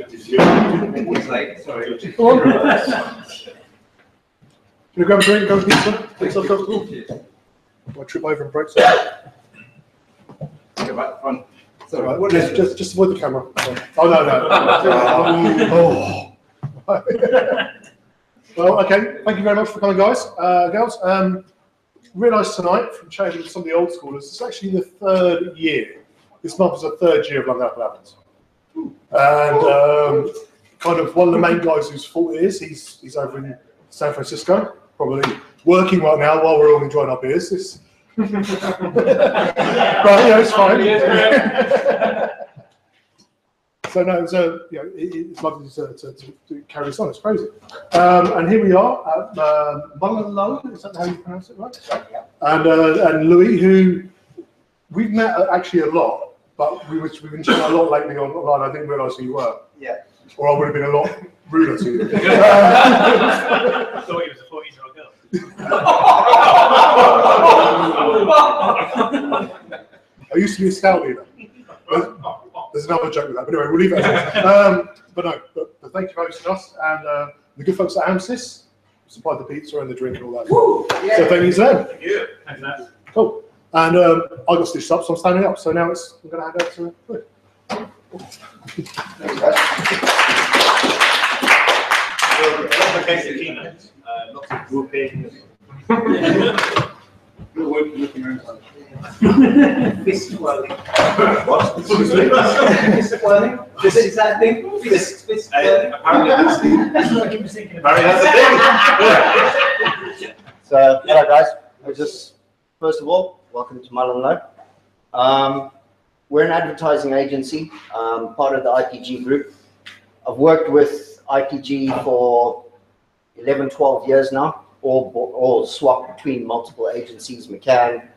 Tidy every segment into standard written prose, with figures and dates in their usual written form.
It's late, sorry. Go on. Can you grab a drink, grab a pizza? Make yourself comfortable. I'll trip over and break something. Go back front. Sorry, right. Just avoid the camera. Oh, no. Well, okay. Thank you very much for coming, guys, girls. Realised tonight from chatting with some of the old schoolers, it's actually the 3rd year. This month is the 3rd year of London Apple Apples. And kind of one of the main guys whose fault it is, he's over in San Francisco, probably working right now while we're all enjoying our beers. Right, yeah, it's fine. So no, it's lovely to carry this on. It's crazy. And here we are at MullenLowe. Is that how you pronounce it, right? Yeah. And Louis, who we've met actually a lot, but we've been chatting a lot lately online. I didn't realise who you were. Yeah. Or I would have been a lot ruder to you. I thought he was a 40-year-old girl. I used to be a scout leader. There's another joke with that, but anyway, we'll leave it at but thank you for hosting us, and the good folks at Amsys supplied the pizza and the drink and all that. Yeah. So thank you to them. Thank you. Cool. And I got stitched up, so I'm standing up. So now I'm going to hand over to Louis. Lots of grouping. Fist twirling. What? Fist twirling? This is that thing? Fist twirling. That's what I keep thinking about. That's the thing. So, hello guys. First of all, welcome to MullenLowe. We're an advertising agency, part of the IPG group. I've worked with IPG for 11, 12 years now, all swapped between multiple agencies, McCann,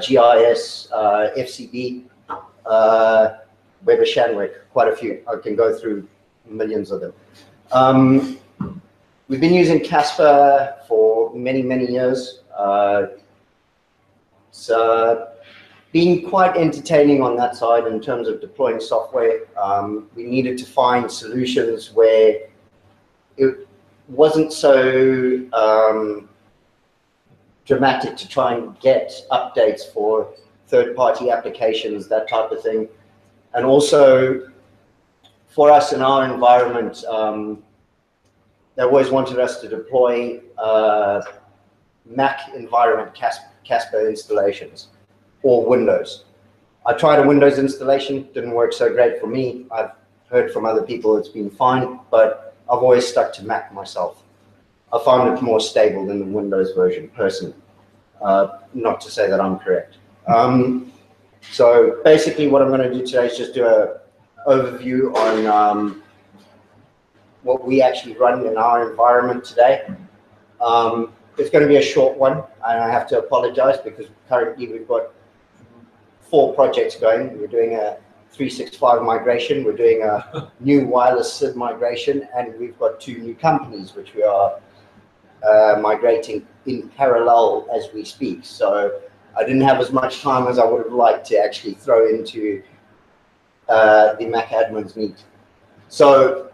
GIS, FCB, Weber Shandwick, quite a few. I can go through millions of them. We've been using Casper for many, many years. It's been quite entertaining on that side in terms of deploying software. We needed to find solutions where it wasn't so dramatic to try and get updates for third-party applications, that type of thing. And also, for us in our environment, they always wanted us to deploy Mac environment Casper installations or Windows. I tried a Windows installation, didn't work so great for me. I've heard from other people it's been fine, but I've always stuck to Mac myself. I found it more stable than the Windows version, personally. Not to say that I'm correct. So basically what I'm going to do today is just do an overview on what we actually run in our environment today. It's going to be a short one, and I have to apologize because currently we've got 4 projects going. We're doing a 365 migration, we're doing a new wireless SID migration, and we've got 2 new companies which we are migrating in parallel as we speak. So I didn't have as much time as I would have liked to actually throw into the Mac admins meet. So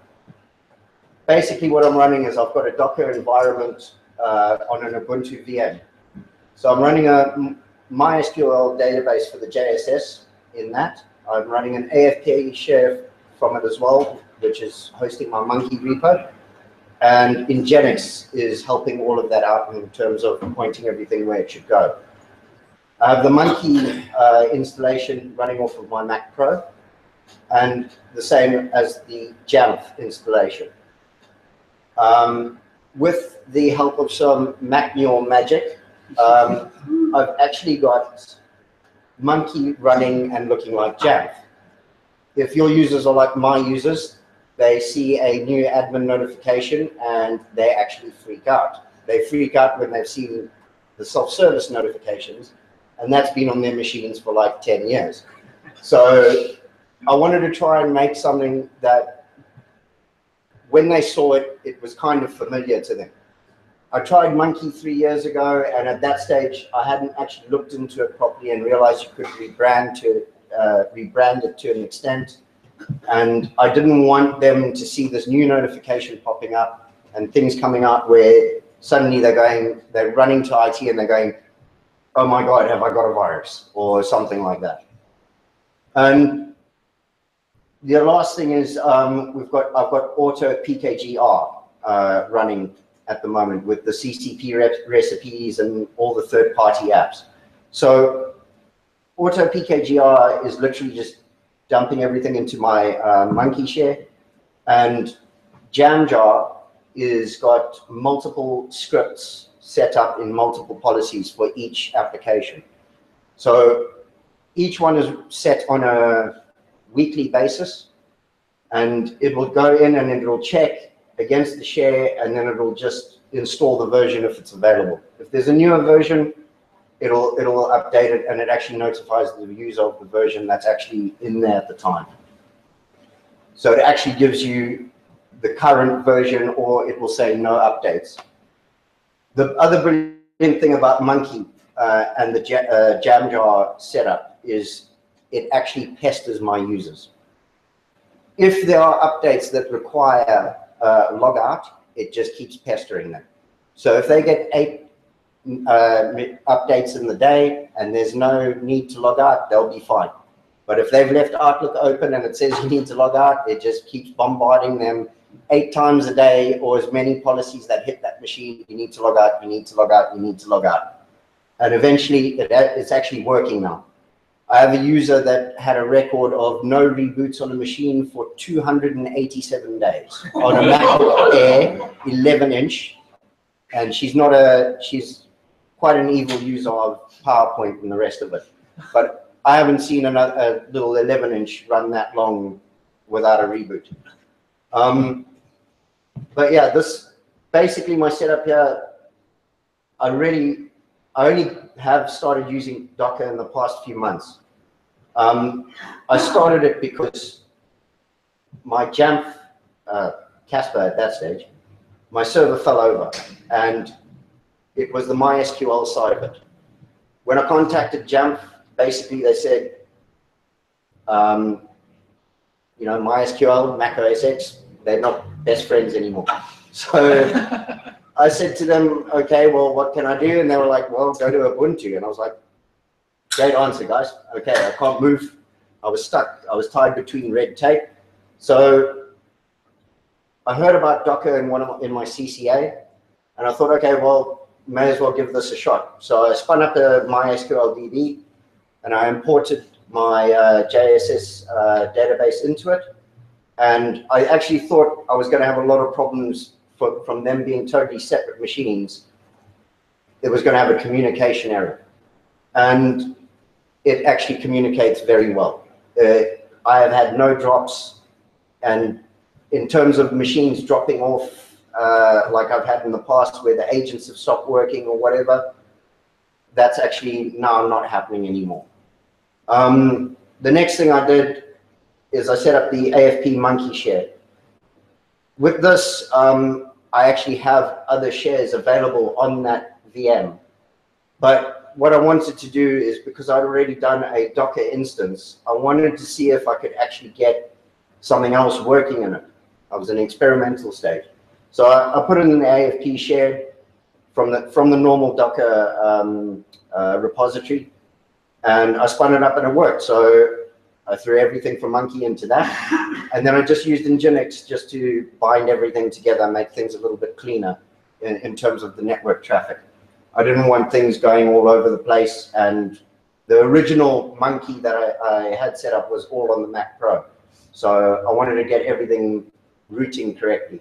basically what I'm running is I've got a Docker environment on an Ubuntu VM. So I'm running a MySQL database for the JSS in that. I'm running an AFK share from it as well, which is hosting my Munki repo. And Nginx is helping all of that out in terms of pointing everything where it should go. I have the Munki installation running off of my Mac Pro, and the same as the Jamf installation. With the help of some Mac Mule magic, I've actually got Munki running and looking like Jamf. If your users are like my users, they see a new admin notification and they actually freak out. They freak out when they've seen the self-service notifications, and that's been on their machines for like 10 years. So I wanted to try and make something that when they saw it, it was kind of familiar to them. I tried Munki 3 years ago, and at that stage, I hadn't actually looked into it properly and realized you could rebrand it to an extent. And I didn't want them to see this new notification popping up and things coming out where suddenly they're running to IT and they're going, oh my God, have I got a virus or something like that. And the last thing is I've got auto PKGR running at the moment with the CCP recipes and all the third-party apps. So auto PKGR is literally just dumping everything into my Munki share, and Jamjar is got multiple scripts set up in multiple policies for each application. So each one is set on a weekly basis, and it will go in and it will check against the share, and then it will just install the version if it's available. If there's a newer version, it'll update it, and it actually notifies the user of the version that's actually in there at the time. So it actually gives you the current version, or it will say no updates. The other brilliant thing about Munki and the Jamjar setup is it actually pesters my users. If there are updates that require logout, it just keeps pestering them. So if they get 8 updates in the day and there's no need to log out, they'll be fine. But if they've left Outlook open and it says you need to log out, it just keeps bombarding them 8 times a day, or as many policies that hit that machine. You need to log out, you need to log out, you need to log out. And eventually it's actually working now. I have a user that had a record of no reboots on a machine for 287 days on a MacBook Air 11-inch. And she's quite an evil user of PowerPoint and the rest of it. But I haven't seen a little 11-inch run that long without a reboot. But yeah, this basically my setup here. I only have started using Docker in the past few months. I started it because my Jamf Casper at that stage, my server fell over, and it was the MySQL side of it. When I contacted Jamf, basically they said, you know, MySQL, macOS X, they're not best friends anymore. So I said to them, okay, well, what can I do? And they were like, well, go to Ubuntu. And I was like, great answer, guys. Okay, I can't move. I was stuck. I was tied between red tape. So I heard about Docker in my CCA, and I thought, okay, well, may as well give this a shot. So I spun up a MySQL DB, and I imported my JSS database into it. And I actually thought I was going to have a lot of problems from them being totally separate machines. It was going to have a communication error. And it actually communicates very well. I have had no drops. And in terms of machines dropping off, like I've had in the past where the agents have stopped working or whatever, that's actually now not happening anymore. The next thing I did is I set up the AFP Munki share. With this, I actually have other shares available on that VM. But what I wanted to do is, because I'd already done a Docker instance, I wanted to see if I could actually get something else working in it. I was in experimental stage. So I put it in the AFP share from the normal Docker repository, and I spun it up and it worked. So I threw everything from Munki into that, and then I just used Nginx just to bind everything together, make things a little bit cleaner in terms of the network traffic. I didn't want things going all over the place, and the original Munki that I had set up was all on the Mac Pro. So I wanted to get everything routing correctly.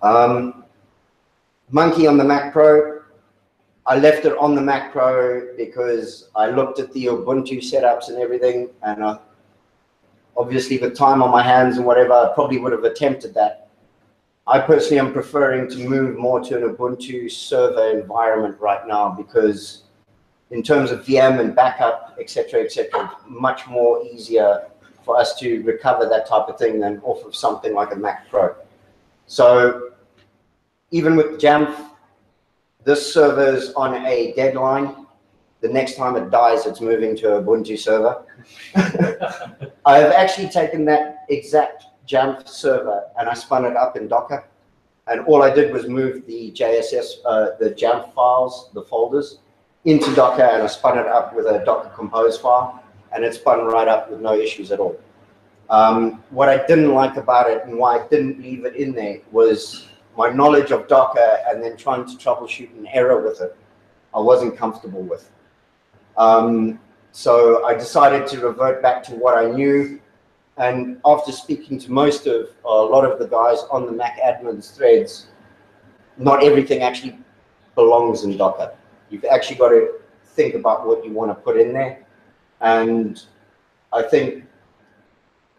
Munki on the Mac Pro, I left it on the Mac Pro because I looked at the Ubuntu setups and everything, and obviously with time on my hands and whatever, I probably would have attempted that. I personally am preferring to move more to an Ubuntu server environment right now, because in terms of VM and backup, etc., it's much more easier for us to recover that type of thing than off of something like a Mac Pro. So even with Jamf, this server's on a deadline. the next time it dies, it's moving to a Ubuntu server. I've actually taken that exact Jamf server and I spun it up in Docker. And all I did was move the JSS, the Jamf files, the folders, into Docker, and I spun it up with a Docker Compose file, and it spun right up with no issues at all. What I didn't like about it and why I didn't leave it in there was my knowledge of Docker and then trying to troubleshoot an error with it. I wasn't comfortable with. So I decided to revert back to what I knew. And after speaking to a lot of the guys on the Mac admins threads, not everything actually belongs in Docker. You've actually got to think about what you want to put in there. And I think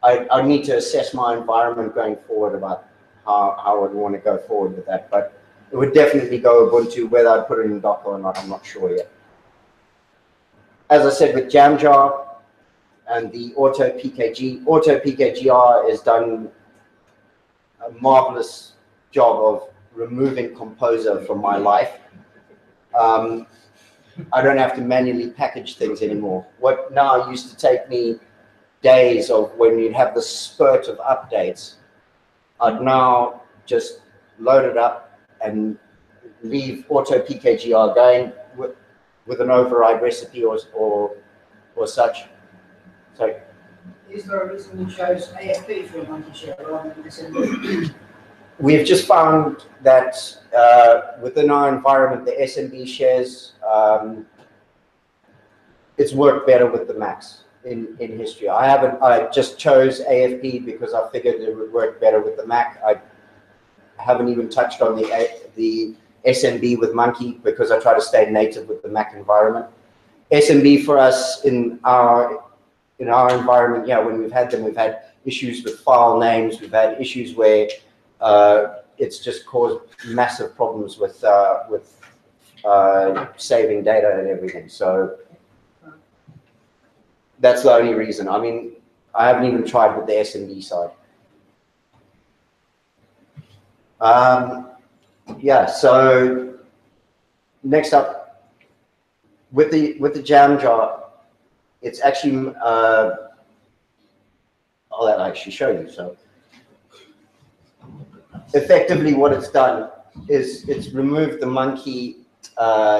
I need to assess my environment going forward about how I would want to go forward with that. But it would definitely go Ubuntu. Whether I put it in Docker or not, I'm not sure yet. As I said, with Jamjar and the Auto PKGR has done a marvelous job of removing Composer from my life. I don't have to manually package things anymore. What now used to take me days of when you'd have the spurt of updates, I'd now just load it up and leave Auto PKGR going with an override recipe or such. So, is there a reason you chose AFP for your Munki share rather than SMB? We've just found that within our environment, the SMB shares, it's worked better with the Macs in history. I just chose AFP because I figured it would work better with the Mac. I haven't even touched on the SMB with Munki because I try to stay native with the Mac environment. SMB for us in our environment, yeah, when we've had issues with file names. We've had issues where it's just caused massive problems with saving data and everything. So that's the only reason. I mean, I haven't even tried with the SMB side. Yeah. So next up, with the Jamjar, it's actually I'll actually show you. So effectively what it's done is it's removed the Munki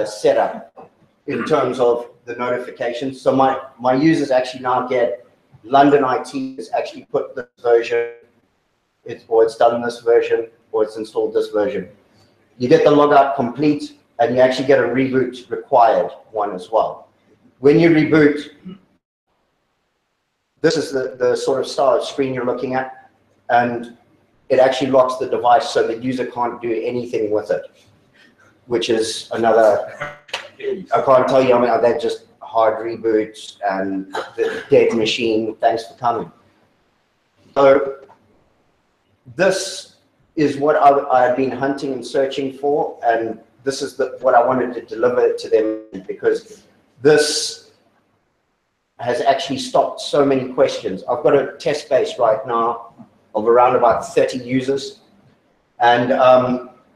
setup in terms of the notifications. So my users actually now get London IT has actually put this version, it's done this version, or it's installed this version. You get the logout complete, and you actually get a reboot required one as well. When you reboot, this is the sort of start screen you're looking at, and it actually locks the device so the user can't do anything with it, which is another, I can't tell you, I mean, they're just hard reboots and the dead machine, thanks for coming. So this is what I've been hunting and searching for, and this is what I wanted to deliver to them, because this has actually stopped so many questions. I've got a test base right now of around about 30 users, and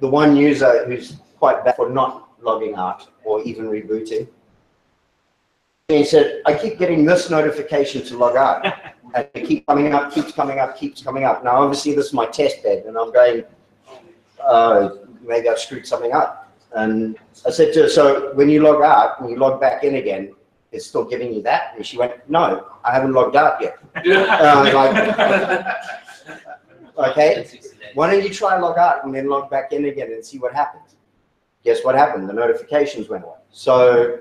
the one user who's quite bad for not logging out or even rebooting, he said, I keep getting this notification to log out, and it keeps coming up, keeps coming up, keeps coming up. Now, obviously, this is my test bed, and I'm going, maybe I've screwed something up. And I said to her, so when you log out and you log back in again, it's still giving you that? And she went, no, I haven't logged out yet. Like, okay, why don't you try log out and then log back in again and see what happens? Guess what happened? The notifications went away. So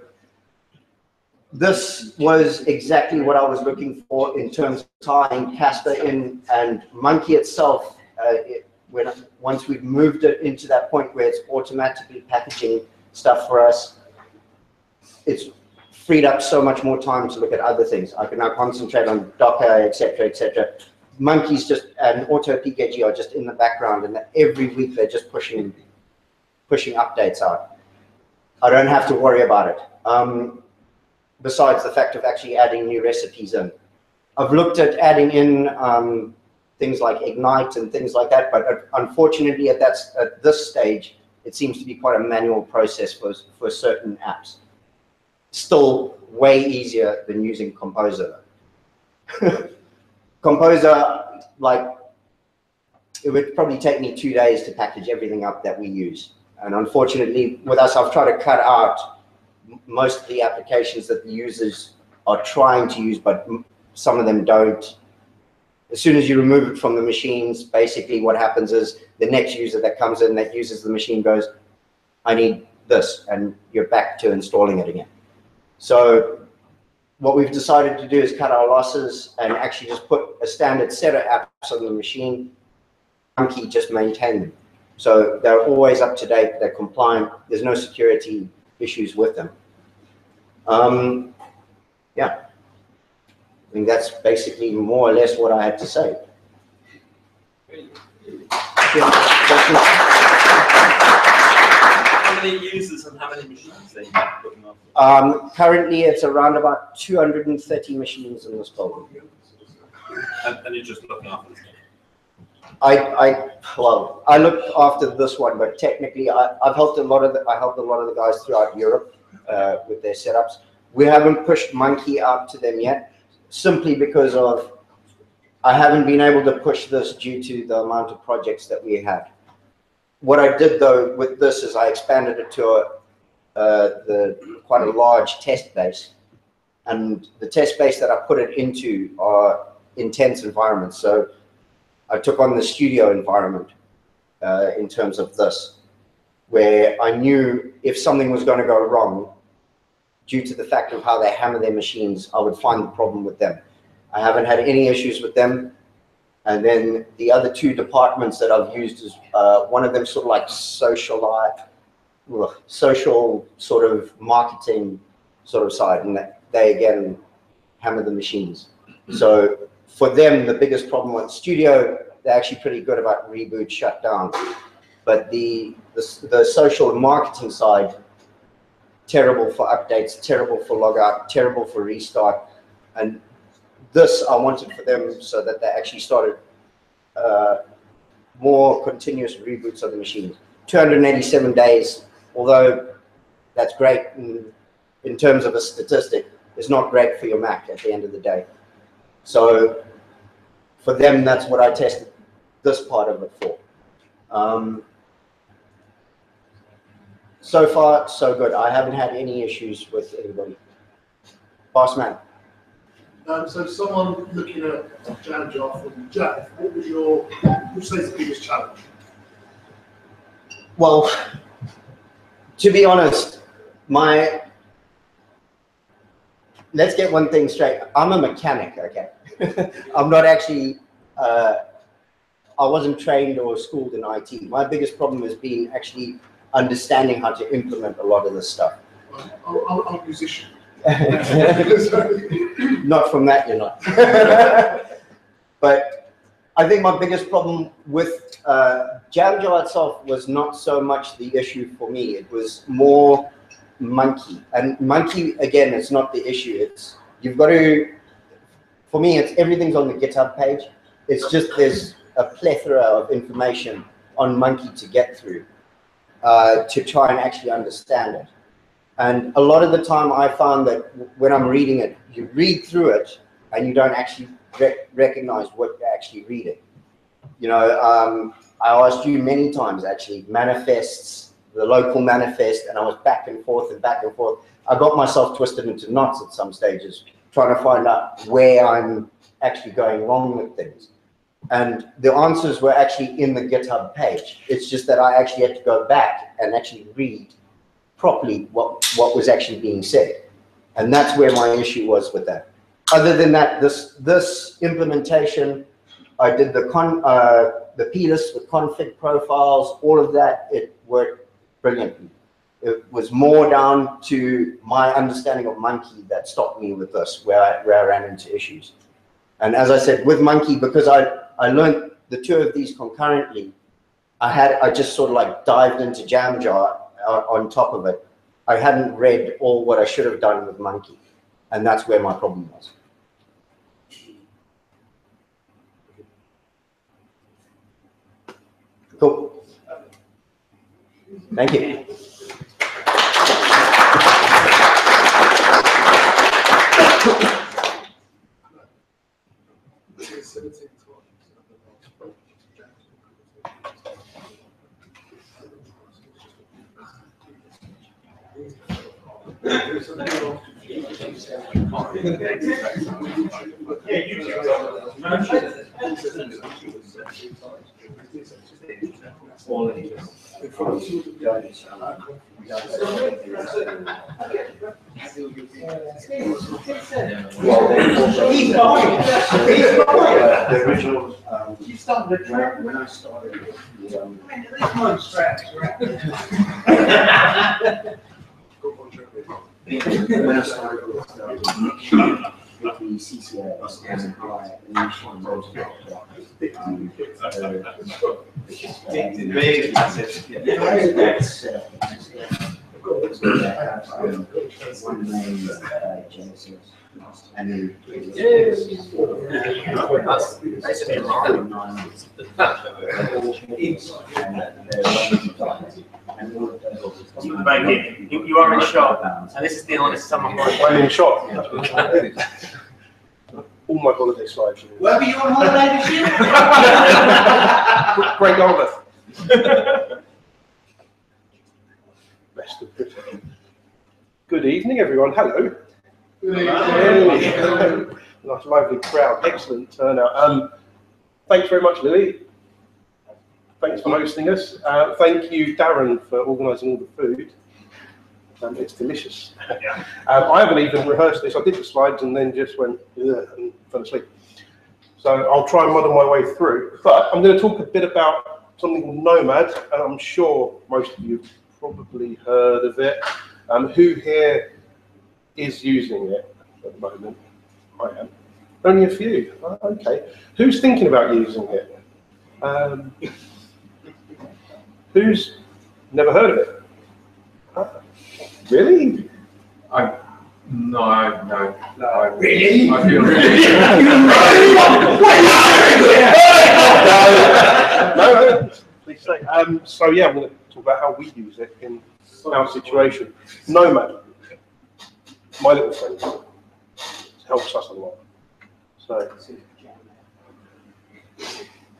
this was exactly what I was looking for in terms of tying Casper in, and Munki itself. Once we've moved it into that point where it's automatically packaging stuff for us, it's freed up so much more time to look at other things. I can now concentrate on Docker, etc., etc. Munki's just and Auto PKG are just in the background, and every week they're just pushing updates out. I don't have to worry about it. Besides the fact of actually adding new recipes in, I've looked at adding in things like Ignite and things like that, but unfortunately at this stage, it seems to be quite a manual process for certain apps. Still way easier than using Composer. Composer, like, it would probably take me 2 days to package everything up that we use. And unfortunately, with us, I've tried to cut out most of the applications that the users are trying to use, but some of them don't. As soon as you remove it from the machines, basically what happens is the next user that comes in that uses the machine goes, I need this, and you're back to installing it again. So what we've decided to do is cut our losses and actually just put a standard set of apps on the machine. Munki just maintain them. So they're always up to date, they're compliant, there's no security issues with them. Yeah, I think that's basically more or less what I had to say. How many users and how many machines are you looking after? Currently, it's around about 230 machines in this building. And you're just looking after this? Well, I looked after this one, but technically, I've helped a lot of the guys throughout Europe with their setups. We haven't pushed Munki out to them yet, simply because of I haven't been able to push this due to the amount of projects that we had. What I did though with this is I expanded it to quite a large test base, and the test base that I put it into are intense environments. So I took on the studio environment in terms of this, where I knew if something was going to go wrong, due to the fact of how they hammer their machines, I would find the problem with them. I haven't had any issues with them. And then the other two departments that I've used is one of them sort of like social sort of marketing sort of side, and they again hammer the machines. So for them, the biggest problem with studio, they're actually pretty good about reboot, shutdown. But the social and marketing side, terrible for updates, terrible for logout, terrible for restart. And this I wanted for them so that they actually started more continuous reboots of the machines. 287 days, although that's great in terms of a statistic, it's not great for your Mac at the end of the day. So for them, that's what I tested this part of it for. So far, so good. I haven't had any issues with anybody. Boss man. So someone looking at Jan from Jeff, what would you say is the biggest challenge? Well, to be honest, let's get one thing straight. I'm a mechanic, okay? I'm not actually, I wasn't trained or schooled in IT. My biggest problem has been actually understanding how to implement a lot of this stuff. I'm a musician. Not from that, you're not. But I think my biggest problem with Jamjar itself was not so much the issue for me. It was more Munki. And Munki, again, it's not the issue. It's, you've got to, for me, it's everything's on the GitHub page. It's just there's a plethora of information on Munki to get through to try and actually understand it. And a lot of the time I found that when I'm reading it, you read through it and you don't actually recognize what you're actually reading. You know, I asked you many times actually, manifests, the local manifest, and I was back and forth and back and forth. I got myself twisted into knots at some stages, trying to find out where I'm actually going wrong with things. And the answers were actually in the GitHub page. It's just that I actually had to go back and actually read properly what was actually being said. And that's where my issue was with that. Other than that, this implementation, I did the plist with config profiles, all of that, it worked brilliantly. It was more down to my understanding of Munki that stopped me with this, where I ran into issues. And as I said, with Munki, because I learned the two of these concurrently, I just sort of like dived into Jamjar on top of it. I hadn't read all what I should have done with Munki, and that's where my problem was. Cool. Thank you. The original. You started the track When I started, when I started with the CCS and my initial one main Genesis. And then That's basically wrong. You are in shot, and this is the honest summer. I'm in shot. All my holiday slides. Where were you on holiday this year? Great Yarmouth. Best of good. Good evening, everyone. Hello. Nice lively crowd. Excellent turnout. Thanks very much, Lily. Thanks for hosting us. Thank you, Darren, for organising all the food. It's delicious. Yeah. I haven't even rehearsed this. I did the slides and then just went and fell asleep. So I'll try and muddle my way through. But I'm going to talk a bit about something called NoMAD, and I'm sure most of you have probably heard of it. Who here is using it at the moment? I am. Only a few. Okay. Who's thinking about using it? Who's never heard of it? Really? No. Really? I feel really. No, please say. So yeah, I'm going to talk about how we use it in our situation. NoMAD, my little friend, helps us a lot. So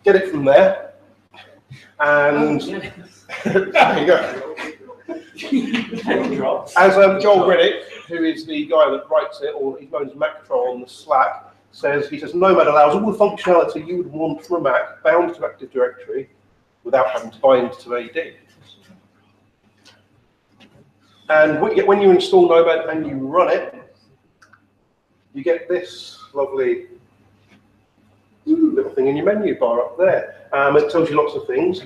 get it from there, and there you go. As Joel Reddick, who is the guy that writes it, or he's known as Mactro on the Slack, says, he says, NoMAD allows all the functionality you would want from a Mac bound to Active Directory without having to bind to AD. And what you get when you install NoMAD and you run it, you get this lovely little thing in your menu bar up there. It tells you lots of things.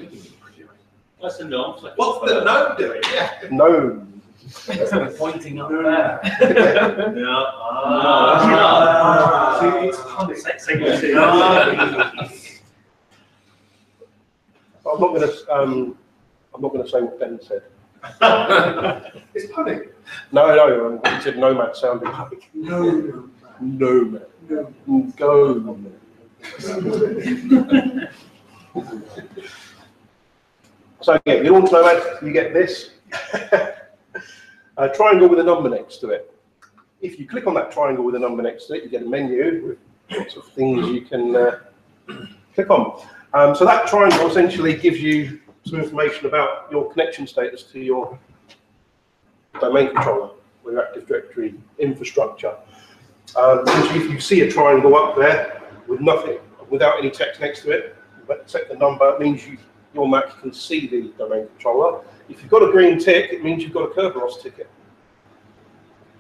That's a no. What's the gnome doing? Yeah. No. Pointing up there. I'm not going to say what Ben said. It's punning. No, he said NoMAD sounded like NoMAD. Go. So yeah, you launch NoMAD, you get this. A triangle with a number next to it. If you click on that triangle with a number next to it, you get a menu with lots of things you can click on. So that triangle essentially gives you some information about your connection status to your domain controller with your Active Directory infrastructure. Essentially, if you see a triangle up there with nothing, without any text next to it, but set the number, it means your Mac can see the domain controller. If you've got a green tick, it means you've got a Kerberos ticket.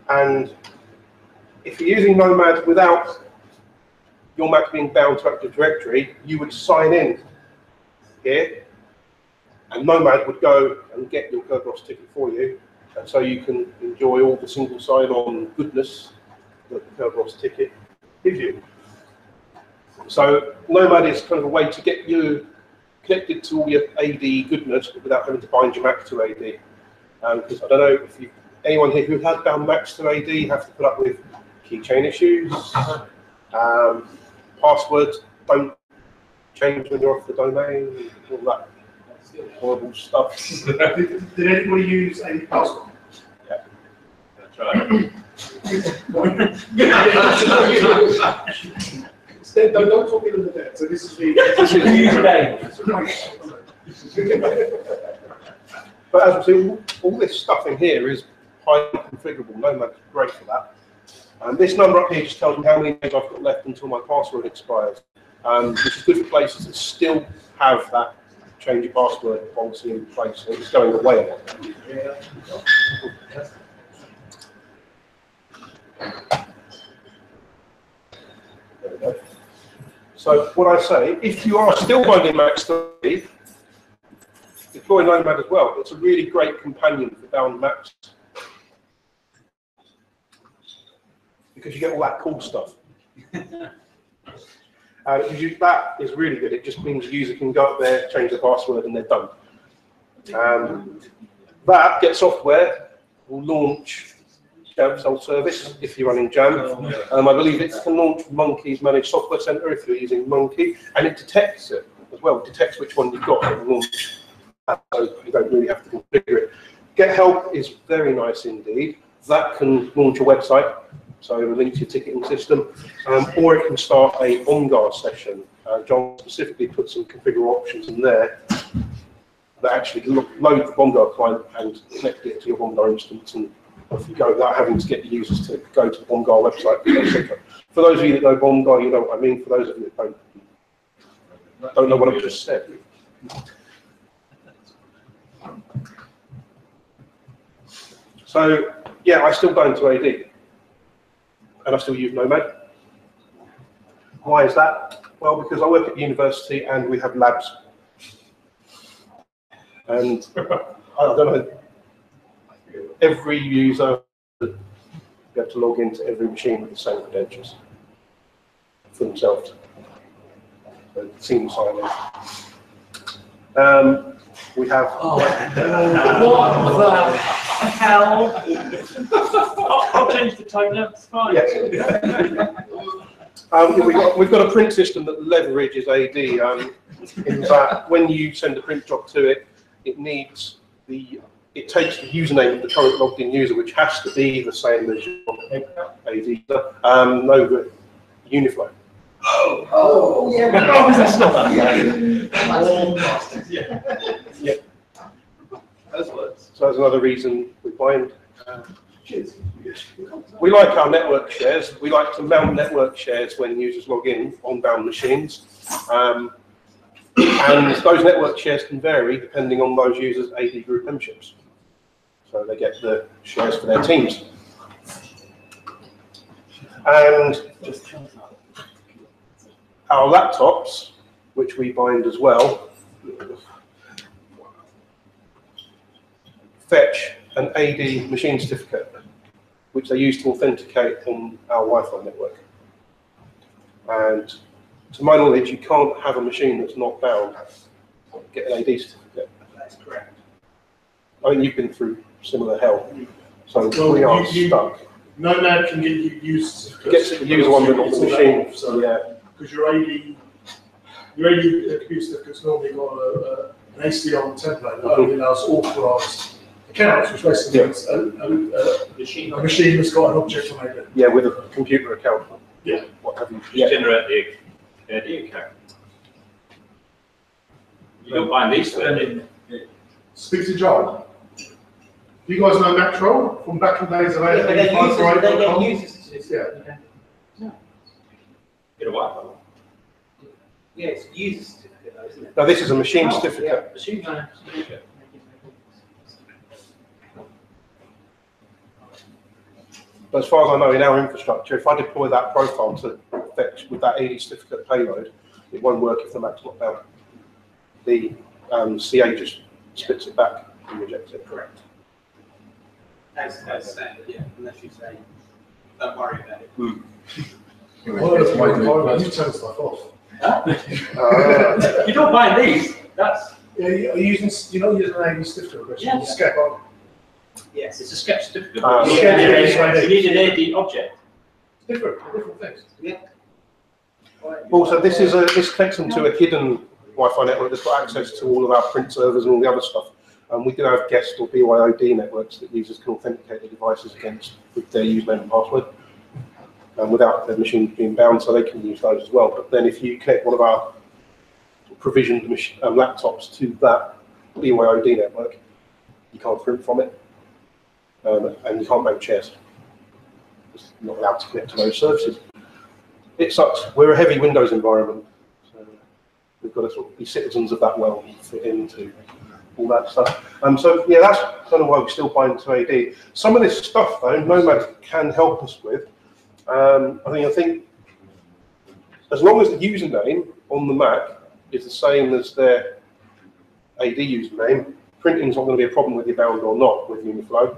And if you're using NoMAD without your Mac being bound to Active Directory, you would sign in here, and NoMAD would go and get your Kerberos ticket for you, and so you can enjoy all the single sign-on goodness that the Kerberos ticket gives you. So NoMAD is kind of a way to get you connected to all your AD goodness without having to bind your Mac to AD. Because I don't know if anyone here who has bound Macs to AD have to put up with keychain issues, passwords don't change when you're off the domain, all that horrible stuff. Did anybody use a password? Yeah. That's right. Don't talk into the dead. So this is the But as we see, all this stuff in here is highly configurable. NoMAD is great for that. And this number up here just tells me how many days I've got left until my password expires, which is good for places that still have that change your password policy in place. So it's going away a lot. There we go. So what I say, if you are still finding Mac study, deploy NoMAD as well. It's a really great companion for down Macs because you get all that cool stuff. That is really good. It just means the user can go up there, change the password, and they're done. That get software will launch Jam self-service if you're running Jam. I believe it can launch Munki's Managed Software Center if you're using Munki, and it detects it as well. It detects which one you've got and launch. So you don't really have to configure it. Get Help is very nice indeed. That can launch a website, so it'll link to your ticketing system, or it can start a OnGuard session. Jon specifically put some configure options in there that actually load the OnGuard client and connect it to your OnGuard instance, and off you go without having to get the users to go to the OnGuard website, etc. For those of you that know OnGuard, you know what I mean. For those of you that don't know what I've just said. So, yeah, I still go into AD, and I still use NoMAD. Why is that? Well, because I work at the university and we have labs. And I don't know, every user will be able to log into every machine with the same credentials for themselves. So, single sign-in. We have. What the hell? I'll change the tone now. It's fine. Yes. We've got a print system that leverages AD in that when you send a print job to it, it takes the username of the current logged in user, which has to be the same as your AD. No, but Uniflow. Oh, yeah. Oh, that's not that. Yeah. So that's another reason we find. We like our network shares. We like to mount network shares when users log in on bound machines. And those network shares can vary depending on those users' AD group memberships. So they get the shares for their teams. And our laptops, which we bind as well, fetch an AD machine certificate, which they use to authenticate on our Wi-Fi network. And to my knowledge, you can't have a machine that's not bound get an AD certificate. That's correct. I mean, you've been through similar hell, so we are stuck. NoMAD can get you use certificates. Gets the user on the machine, so yeah. Because your AD computer certificate's normally got an HDR template that only allows authorized accounts, which basically means a machine that's got an object on AD. Yeah, with a computer account. Yeah. What have you? You generate the AD account. You don't find these things. Speak to Jon. Do you guys know Mactrol from back in the days of Yeah, but they get users. Yeah. Get a Wi-Fi. Yeah, it's user certificate, though, isn't it? No, this is a machine certificate. Machine certificate. But as far as I know, in our infrastructure, if I deploy that profile to fetch with that AD certificate payload, it won't work if the Mac's not bound. The CA just spits it back and rejects it. Correct. That's standard, yeah, unless you say, don't worry about it. You turn stuff off. You don't find these. That's You're not using an AD certificate, Yeah. you skip on. Yes. it's a sketch certificate. Yeah. You need an AD object. Different things. Yeah. Also, this connects them to a hidden Wi-Fi network that's got access to all of our print servers and all the other stuff. We do have guest or BYOD networks that users can authenticate their devices against with their username and password, without their machine being bound, so they can use those as well. But then if you connect one of our provisioned laptops to that BYOD network, you can't print from it. and you can't make shares. It's not allowed to connect to those services. It sucks. We're a heavy Windows environment, so we've got to sort of be citizens of that world and fit into all that stuff. So yeah, that's kind of why we still buy into AD. Some of this stuff though, NoMAD can help us with. I think as long as the username on the Mac is the same as their AD username, printing's not going to be a problem whether you're bound or not with Uniflow,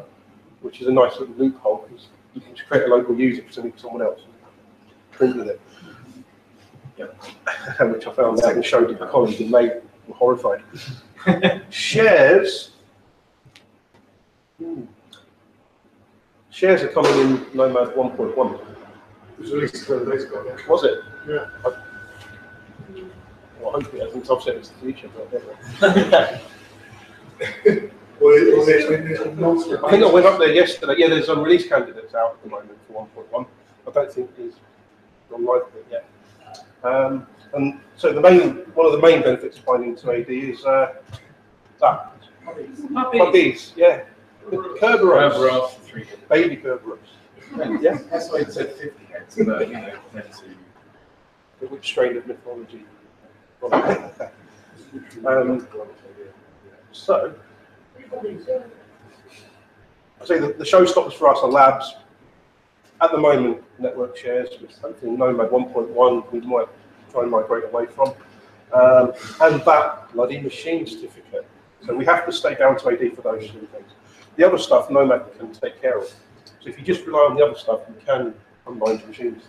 which is a nice little loophole because you can just create a local user for someone else. Print with it. Yeah. Which I found out and showed to the colleagues and they were horrified. Shares. Shares are coming in NoMAD 1.1. It was released a couple of days ago. Was it? Yeah. Well, hopefully, I think I've said it's the future. But Well, I I think I went up there yesterday. Yeah, there's some release candidates out at the moment for 1.1. I don't think there's gone live with it yet. And so one of the main benefits of binding to AD is that puppies, yeah, Kerberos, baby Kerberos. Yeah, That's why it said 50 heads, but you know, which strain of mythology? So, I say the showstoppers for us are labs. At the moment, network shares, which hopefully NoMAD 1.1 we might try and migrate away from, and that bloody machine certificate. So we have to stay down to AD for those two things. The other stuff NoMAD can take care of. So if you just rely on the other stuff, you can combine your machines.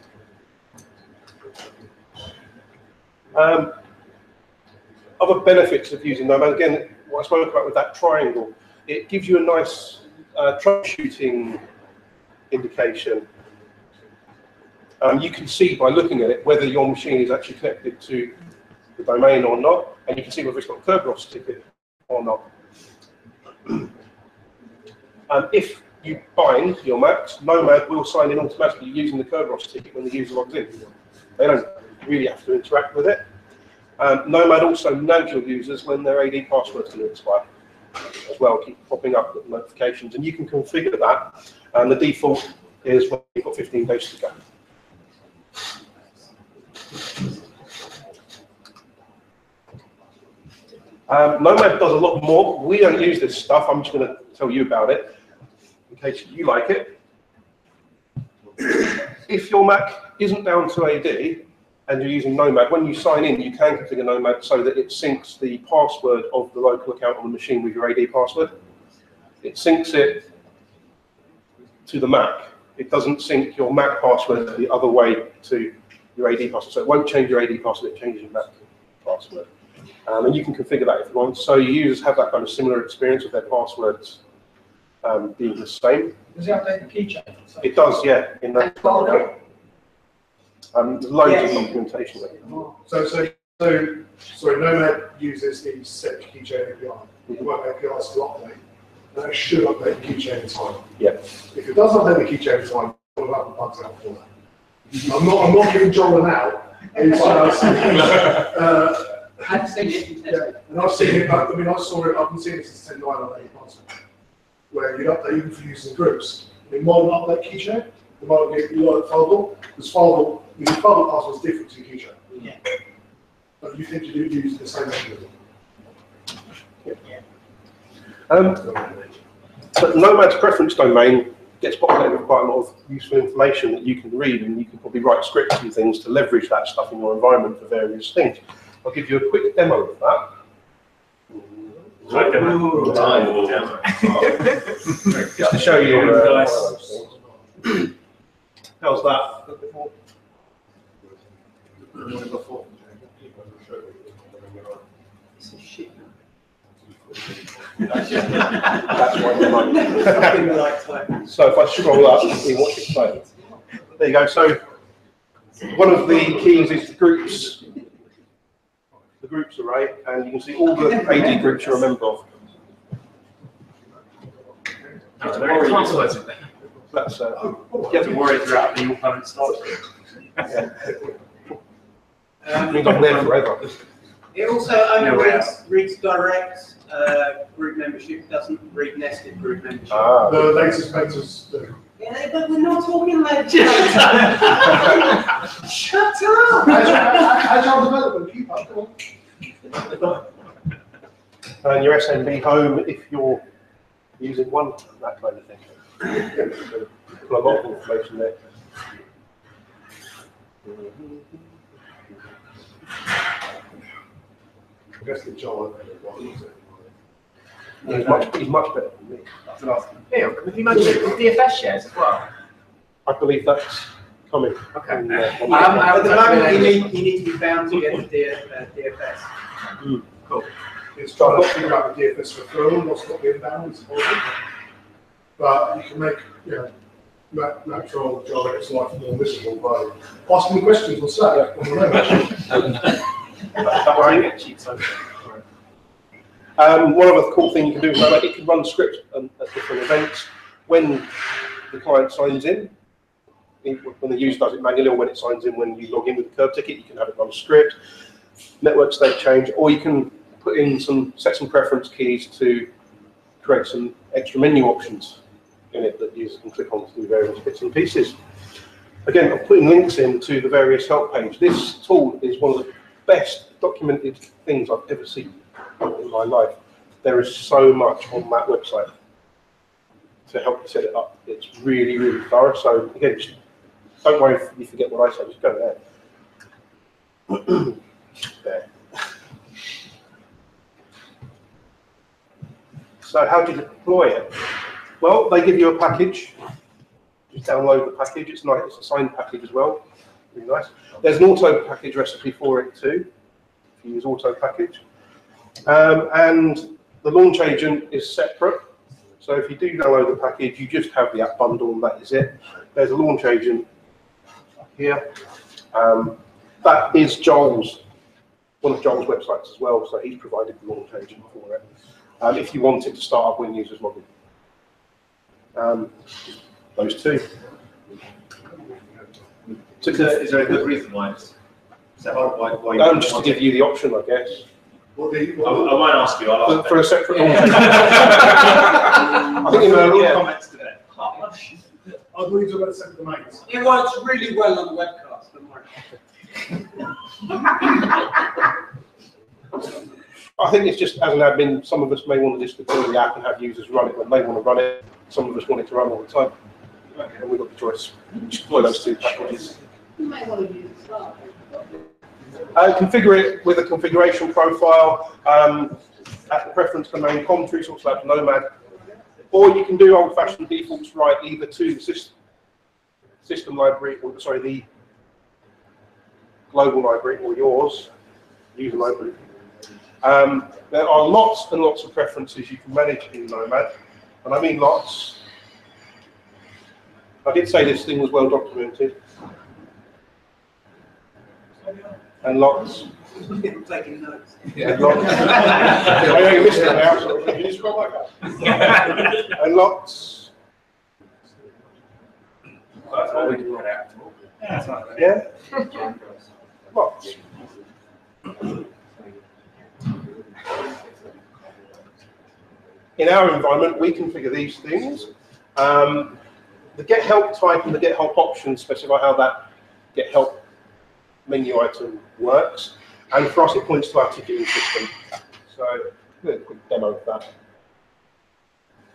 Other benefits of using NoMAD, again, what I spoke about with that triangle, it gives you a nice troubleshooting indication. You can see by looking at it whether your machine is actually connected to the domain or not, and you can see whether it's got a Kerberos ticket or not. If you bind your Macs, NoMAD will sign in automatically using the Kerberos ticket when the user logs in. They don't really have to interact with it. NoMAD also nags your users when their AD password is going to expire as well, keep popping up with notifications, and you can configure that. And the default is when you've got 15 days to go. NoMAD does a lot more. We don't use this stuff. I'm just going to tell you about it in case you like it. If your Mac isn't down to AD and you're using NoMAD, when you sign in, you can configure NoMAD so that it syncs the password of the local account on the machine with your AD password. It syncs it to the Mac. It doesn't sync your Mac password the other way to your AD password. So it won't change your AD password, it changes your Mac password. And you can configure that if you want. So users have that kind of similar experience with their passwords being the same. Does it update the keychain? It does, yeah. In that. There's loads of documentation there. sorry, NoMAD uses the set keychain API. The web API is still update. That should update the keychain in time. Yeah. If it doesn't update the keychain in time, we'll have the bugs out for that. I'm not giving John an out. I've seen it. Yeah, and I've seen it. I mean, I saw it. I've been seeing it since 10.9 on 8 months, where you'd update even for using groups. It might not update keychain. It might get you like Firewall, because Firewall, Firewall password is different to keychain. Yeah. But you think you do use the same mechanism. Yeah. But NoMAD's preference domain gets populated with quite a lot of useful information that you can read, and you can probably write scripts and things to leverage that stuff in your environment for various things. I'll give you a quick demo of that. Just to show you those things. How's that? That's why we're like. So if I scroll up and see what it's saying. There you go. So one of the keys is the groups array, and you can see all the AD groups you're a member of. That's very translated. That's You have to worry throughout the haven't started. yeah. Means I'm there forever. It also only reads direct group membership, doesn't read nested group membership. The latest betas do. Yeah, but we're not talking about Shut up! Agile development, keep up, come on. And your SMB home if you're using one, that kind of thing. So, a lot of information there. I guess the Jon He's much better than me. Neil, can you imagine the DFS shares as well? I believe that's coming. Okay. At the moment, you need to be bound to get the DFS. Cool. It's trying to figure out the DFS for film, what's not being bound, is possible. But you can make, natural Jon life more visible by asking questions on Slack. One other cool thing you can do is that it can run scripts at different events when the client signs in. When the user does it manually, or when it signs in, when you log in with the curve ticket, you can have it run a script, network state change, or you can put in set some preference keys to create some extra menu options in it that users can click on to do various bits and pieces. Again, I'm putting links into the various help page. This tool is one of the best documented things I've ever seen in my life. There is so much on that website to help you set it up. It's really, really thorough. So again, just don't worry if you forget what I said, just go there. There. So how do you deploy it? Well, they give you a package. Just download the package. It's nice. It's a signed package as well. Really nice. There's an auto package recipe for it too. If you use auto package, and the launch agent is separate. So if you do download the package, you just have the app bundle, and that is it. There's a launch agent here. That is one of Joel's websites as well. So he's provided the launch agent for it. If you want it to start up when users log in. Those two. So is there a good reason why it's set up? Why Just to give you the option, I guess. I won't ask you. I'll ask For a separate launch agent. I think comments to that. I'd really talk about the separate domains. It works really well on the webcast, don't worry. I think it's just as an admin, some of us may want to just deploy the app and have users run it when they want to run it. Some of us want it to run all the time. And we've got the choice. Just deploy those two packages. You may want to use Slack. Configure it with a configuration profile at the preference domain com/NoMAD, or you can do old-fashioned defaults right either to the system library, or sorry, the global library, or yours user library. There are lots and lots of preferences you can manage in NoMAD, and I mean lots. I did say this thing was well documented. And lots. Taking notes. And lots. I only missed it now, so can you scroll back up? And lots. That's what we do it out. Yeah? Lots. In our environment, we configure these things. The get help type and the get help options specify how that get help menu item works, and for us it points to our ticketing system. So a quick demo of that.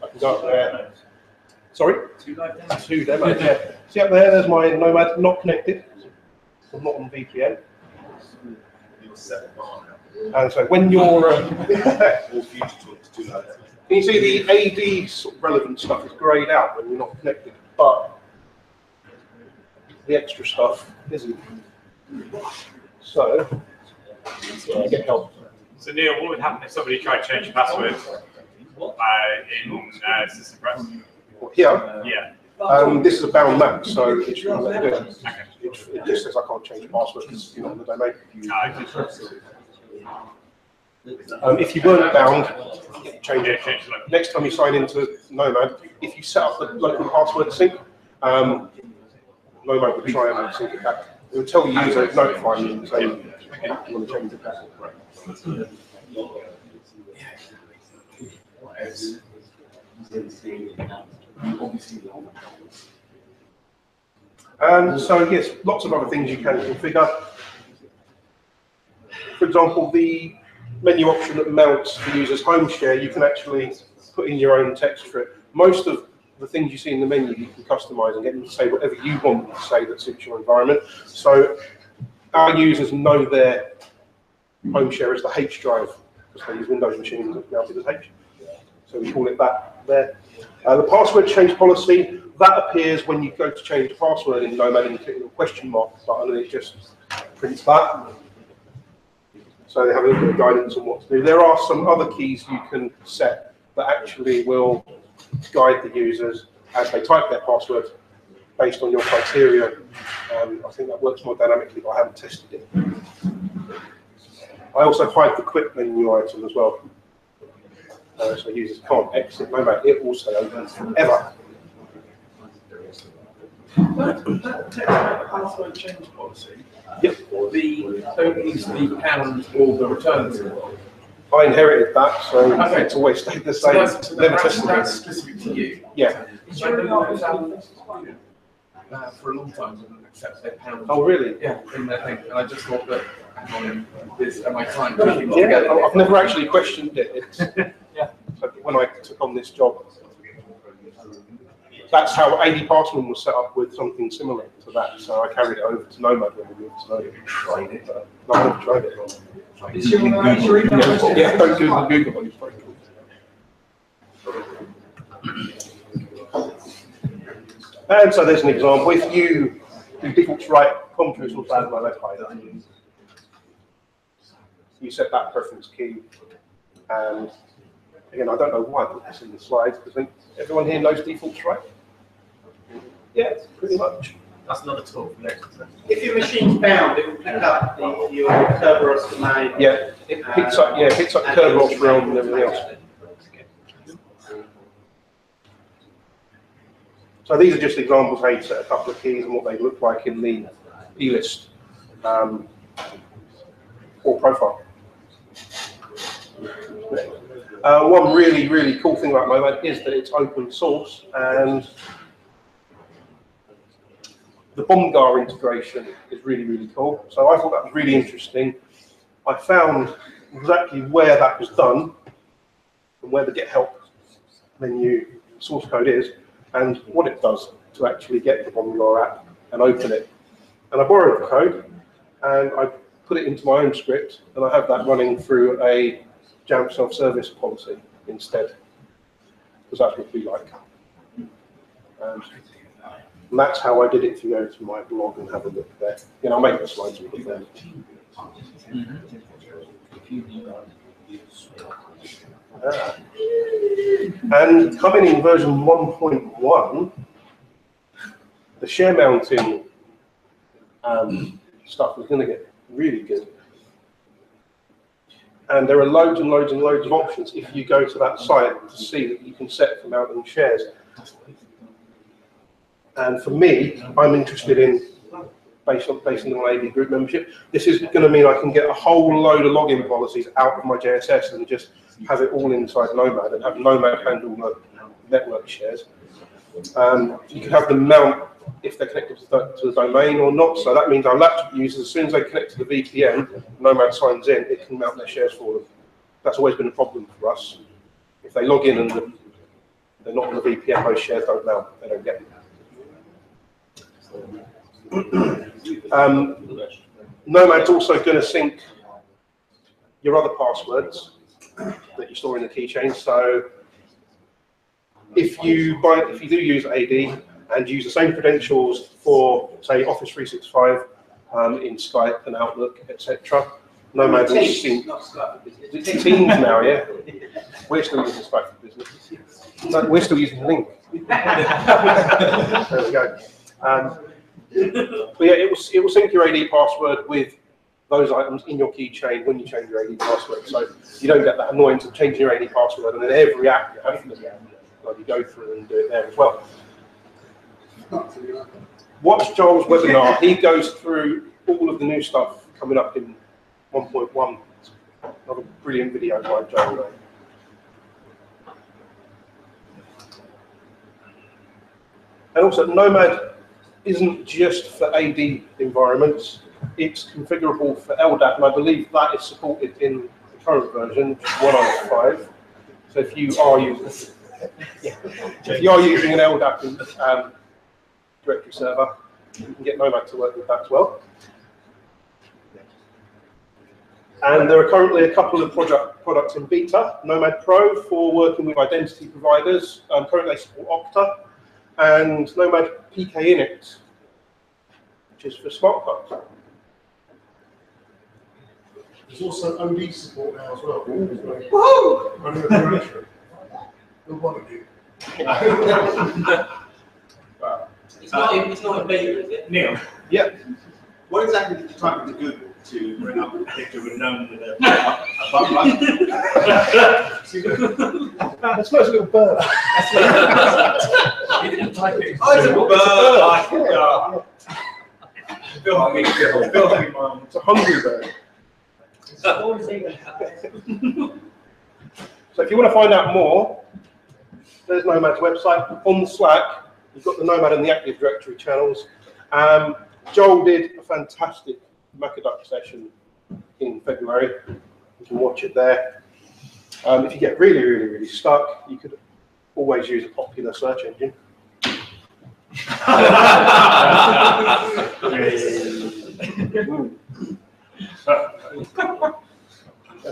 I can go up there. Sorry? Two demos, yeah. See up there, there's my NoMAD not connected. I'm not on VPN. And so when you're can you see the AD sort of relevant stuff is grayed out when you're not connected, but the extra stuff isn't. So, get help. So Neil, what would happen if somebody tried to change your password in System Press? Here? Yeah. This is a bound map, so it shouldn't let you do it. It just says I can't change the password because you're not on the domain. If you weren't bound, change it. Next time you sign into NoMAD, if you set up the local password sync, NoMAD will try and sync it back. It will tell the user, notify you, and say You want to change the password. So yes, lots of other things you can configure. For example, the menu option that mounts the user's home share, you can actually put in your own text for it. Most of the things you see in the menu you can customize and get them to say whatever you want to say that suits your environment. So our users know their home share as the H drive, because they use Windows machines that mounted as H. So we call it that there. The password change policy, that appears when you go to change the password in NoMAD and you click the question mark button and it just prints that. So they have a little bit of guidance on what to do. There are some other keys you can set that actually will guide the users as they type their password based on your criteria. I think that works more dynamically, but I haven't tested it. I also hide the quit menu item as well. So users can't exit NoMAD. It also opens forever. That password change policy. Yep. Don't use the pound or the return symbol. I inherited that, so Okay. it's always stayed the same. Never tested That's it. specific to you. Yeah. For a long time, didn't accept their pound. Oh, really? Yeah, in their thing. And I just thought that, am I trying Yeah, I've never actually questioned it. It's, so when I took on this job, that's how AD Passman was set up with something similar to that. So I carried it over to NoMAD when we moved to NoMAD. Tried it? No, I never tried it. Is your email? Yeah, don't do the Google one. It's very cool. And so there's an example. If you do defaults right, contraries will stand by that high. You set that preference key, and again, I don't know why I put this in the slides, because I think everyone here knows defaults right. Yeah, pretty much. That's not at all. If your machine's bound, it will pick up your Kerberos domain. Yeah, it picks up. Yeah, it picks up Kerberos realm and everything else. So these are just examples how you set a couple of keys and what they look like in the E-list or profile. One really, really cool thing about NoMAD is that it's open source, and the BOMGAR integration is really, really cool. So I thought that was really interesting. I found exactly where that was done and where the Get Help menu source code is and what it does to actually get the BOMGAR app and open it. And I borrowed the code and I put it into my own script, and I have that running through a Jamf self-service policy instead, because that's what we like. And that's how I did it. If you go to my blog and have a look there, you know, I'll make the slides and put them. And coming in version 1.1, the share mounting stuff is going to get really good. And there are loads and loads and loads of options if you go to that site to see that you can set for mounting shares. And for me, I'm interested in, based on AD group membership, this is going to mean I can get a whole load of login policies out of my JSS and just have it all inside NoMAD and have NoMAD handle the network shares. You can have them mount if they're connected to the domain or not. So that means our laptop users, as soon as they connect to the VPN, NoMAD signs in, it can mount their shares for them. That's always been a problem for us. If they log in and they're not on the VPN, those shares don't mount, they don't get them. NoMAD's also going to sync your other passwords that you store in the keychain. So if you do use AD and use the same credentials for, say, Office 365 in Skype and Outlook, etc., NoMAD will sync. It's Teams now, yeah. We're still using Skype for business. No, we're still using Link. There we go. But yeah, it will sync your AD password with those items in your keychain when you change your AD password. So you don't get that annoyance of changing your AD password and then every app you have to go through and do it there as well. Watch Joel's webinar. He goes through all of the new stuff coming up in 1.1. Another brilliant video by Jon. And also, NoMAD isn't just for AD environments. It's configurable for LDAP, and I believe that is supported in the current version, which is 1.05. So if you are using, an LDAP directory server, you can get NoMAD to work with that as well. And there are currently a couple of products in beta. NoMAD Pro for working with identity providers. Currently they support Okta. And NoMAD PK Init, which is for smart cards. There's also OD support now as well. Woohoo! Running the directory. Good one of you. It's not a beta, is it? Neil, Yeah. what exactly did you type into Google to bring up a picture of a gnome with a button? That's a nice little bird. You didn't type it. Oh, it's a bird. Feel like It's a hungry bird. So if you want to find out more, there's NoMAD's website. On the Slack, you've got the NoMAD and the Active Directory channels. Joel did a fantastic macOS session in February. You can watch it there. If you get really stuck, you could always use a popular search engine.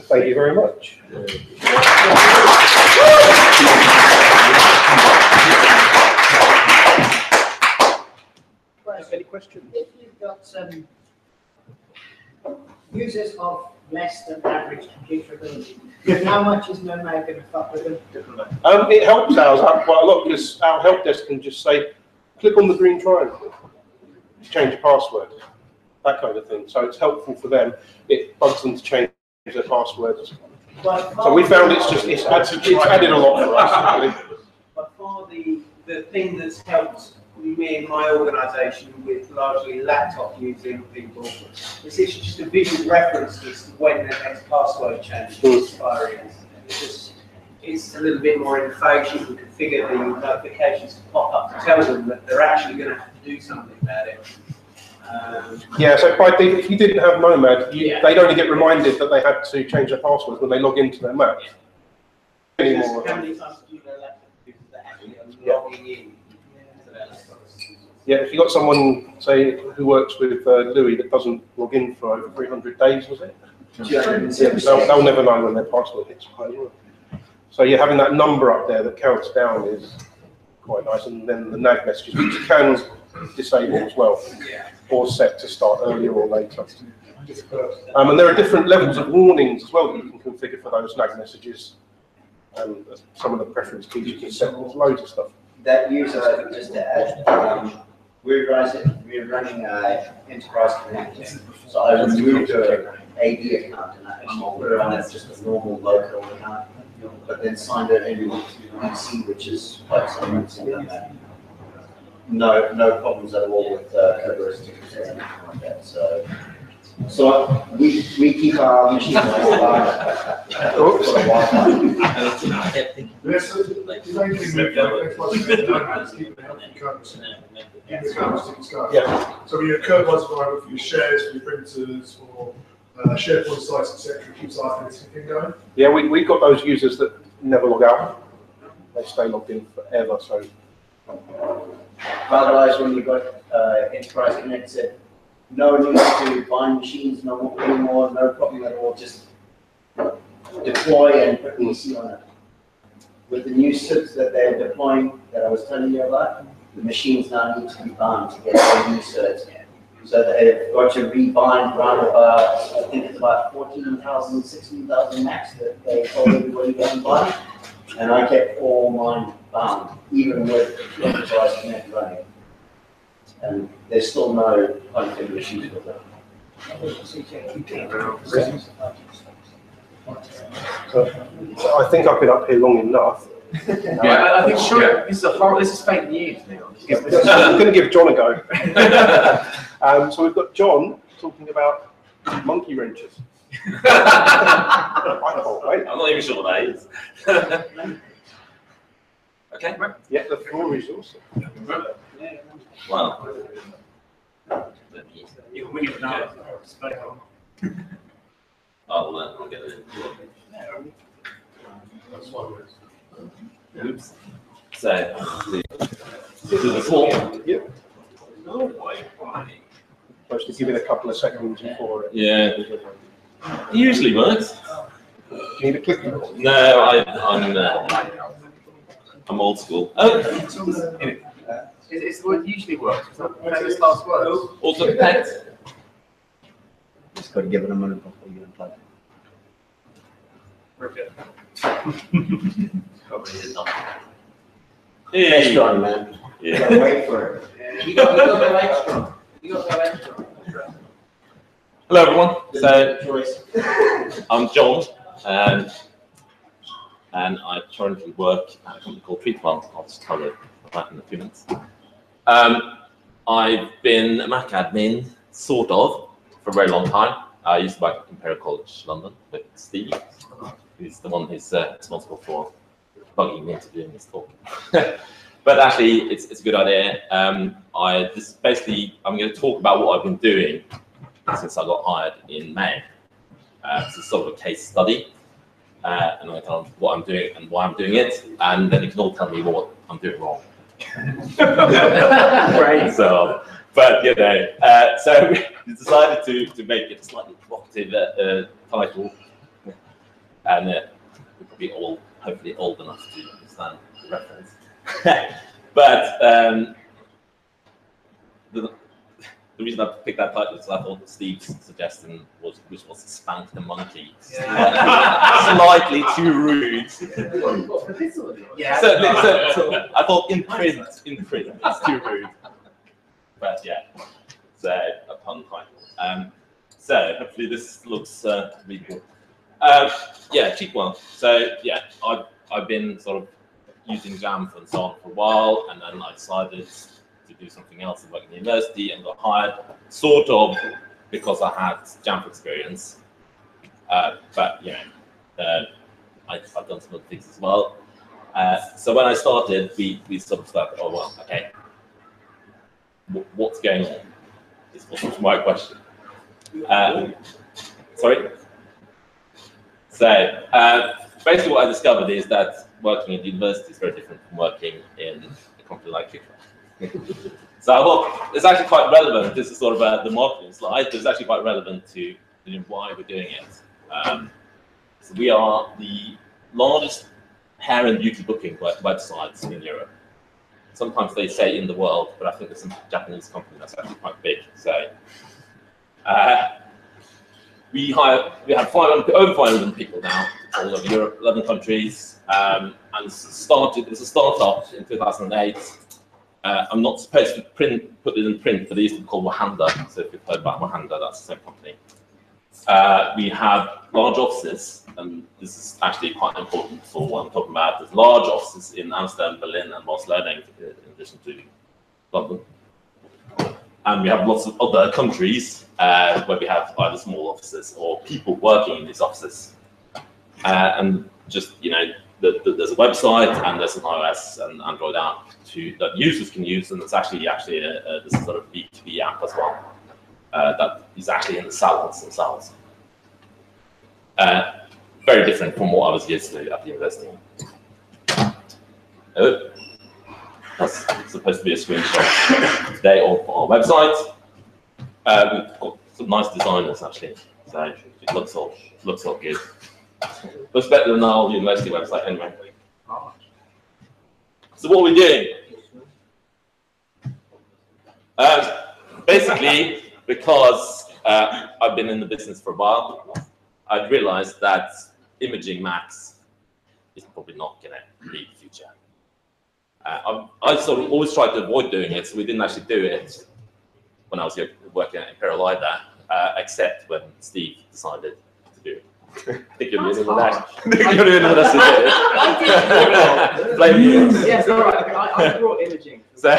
Thank you very much. Any questions? If you've got some users of less than average computer ability, how much is NoMAD going to fuck with them? It helps ours out quite a lot because our help desk can just say, click on the green triangle, change your password, that kind of thing. So it's helpful for them. It bugs them to change their passwords. So we found it's added a lot for us. Really. By far the thing that's helped me in my organisation with largely laptop using people is it's just a visual reference to when the next password change is expiring. It's a little bit more in the face. You can configure the notifications to pop up to tell them that they're actually going to have to do something about it. Yeah, so by default, if you didn't have NoMAD, they'd only get reminded that they had to change their passwords when they log into their Mac. Anymore. How many times do you know laptop users that actually are logging in to their laptops? Yeah, if you've got someone, say, who works with Louis that doesn't log in for over 300 days, was it? They'll never know when their password expires. So you're having that number up there that counts down is quite nice, and then the nag messages, which you can disable as well, or set to start earlier or later. And there are different levels of warnings as well that you can configure for those nag messages. Some of the preference keys you can set, there's loads of stuff. That user, just to add, we're running Enterprise Connect, so I removed an AD account and I actually put it on as just a normal local account, but then signed it in PC, which is quite similar to that. No problems at all with characteristics or anything like that. So we keep our machine So your code was provided for your shares, for your printers, for SharePoint sites, etc. Keeps our thing going. Yeah, we've got those users that never log out. They stay logged in forever. So otherwise, when you've got Enterprise connected, no need to bind machines, no anymore, no problem at all. Just deploy and put PC on it. With the new SIPs that they're deploying that I was telling you about, the machines now need to be bound to get the new certs. So they've got to rebind around about, I think it's about 14,000, 16,000 max that they told everybody to bind. And I kept all mine bound, even with Enterprise Connect running. And there's still no config issues with that. So I think I've been up here long enough. Yeah, I think sure. This is fake news, Neil. I'm going to give John a go. So we've got John talking about monkey wrenches. I'm not even sure what that is. Okay. Yeah, the floor is awesome. Well. I'll get it. Oops. So, to the floor. Yep. Supposed to give it a couple of seconds before it. Yeah. It usually works. Do you need a clicker? No, I'm old school. Oh. It's the word usually works. It's not famous last words. Also pet. Just got to give it a minute before you unplug it. Hey. Strong, man. Yeah. Wait for it. You got to go extra. You got to go extra. Hello everyone. So I'm Jon, and I currently work at a company called Treatwell. I'll just tell you about that in a few minutes. I've been a Mac admin, sort of, for a very long time. I used to work at Imperial College London with Steve, who's the one who's responsible for bugging me into doing this talk. But actually, it's a good idea. I'm going to talk about what I've been doing since I got hired in May. It's sort of a case study, and I'm going to tell them what I'm doing and why I'm doing it, and then you can all tell me what I'm doing wrong. Right. So, but you know, so we decided to make it a slightly provocative title, and we're probably all hopefully old enough to understand the reference. But the reason I picked that title is I thought Steve's suggestion was to spank the monkey. Slightly too rude. Yeah. So I thought in print it's too rude. But yeah, so a pun title. So hopefully this looks readable. Yeah, Treatwell. So yeah, I've been sort of using Jamf and so on for a while, and then I decided to do something else and work in the university and got hired, sort of because I had Jamf experience. But you know, I've done some other things as well. So when I started, we sort of thought, oh well, okay, what's going on? This was my question. Sorry. So basically, what I discovered is that working at the university is very different from working in a company like Treatwell. So I thought it's actually quite relevant. This is sort of the marketing slide. It's actually quite relevant to why we're doing it. So we are the largest hair and beauty booking websites in Europe. Sometimes they say in the world, but I think there's some Japanese company that's actually quite big. So we have over 500 people now all over Europe, 11 countries, and it was a startup in 2008. I'm not supposed to put it in print, but they used to be called Wahanda. So if you've heard about Wahanda, that's the same company. We have large offices, and this is actually quite important for what I'm talking about. There's large offices in Amsterdam, Berlin, and Barcelona, in addition to London. And we have lots of other countries where we have either small offices or people working in these offices. And just, you know, there's a website and there's an iOS and Android app that users can use, and it's actually this sort of B2B app as well that is actually in the salons themselves. Very different from what I was used to at the university. Oh, that's supposed to be a screenshot today of our website. We've got some nice designers actually, so it looks all good. Looks better than our university website anyway. So what are we doing? Basically, because I've been in the business for a while, I've realized that imaging Macs is probably not going to be the future. I sort of always tried to avoid doing it, so we didn't actually do it when I was working at Imperial either, except when Steve decided to do it. I think you're the only one that. I think you're the only one that did it. Blame you. Yes, all right. I brought imaging. So,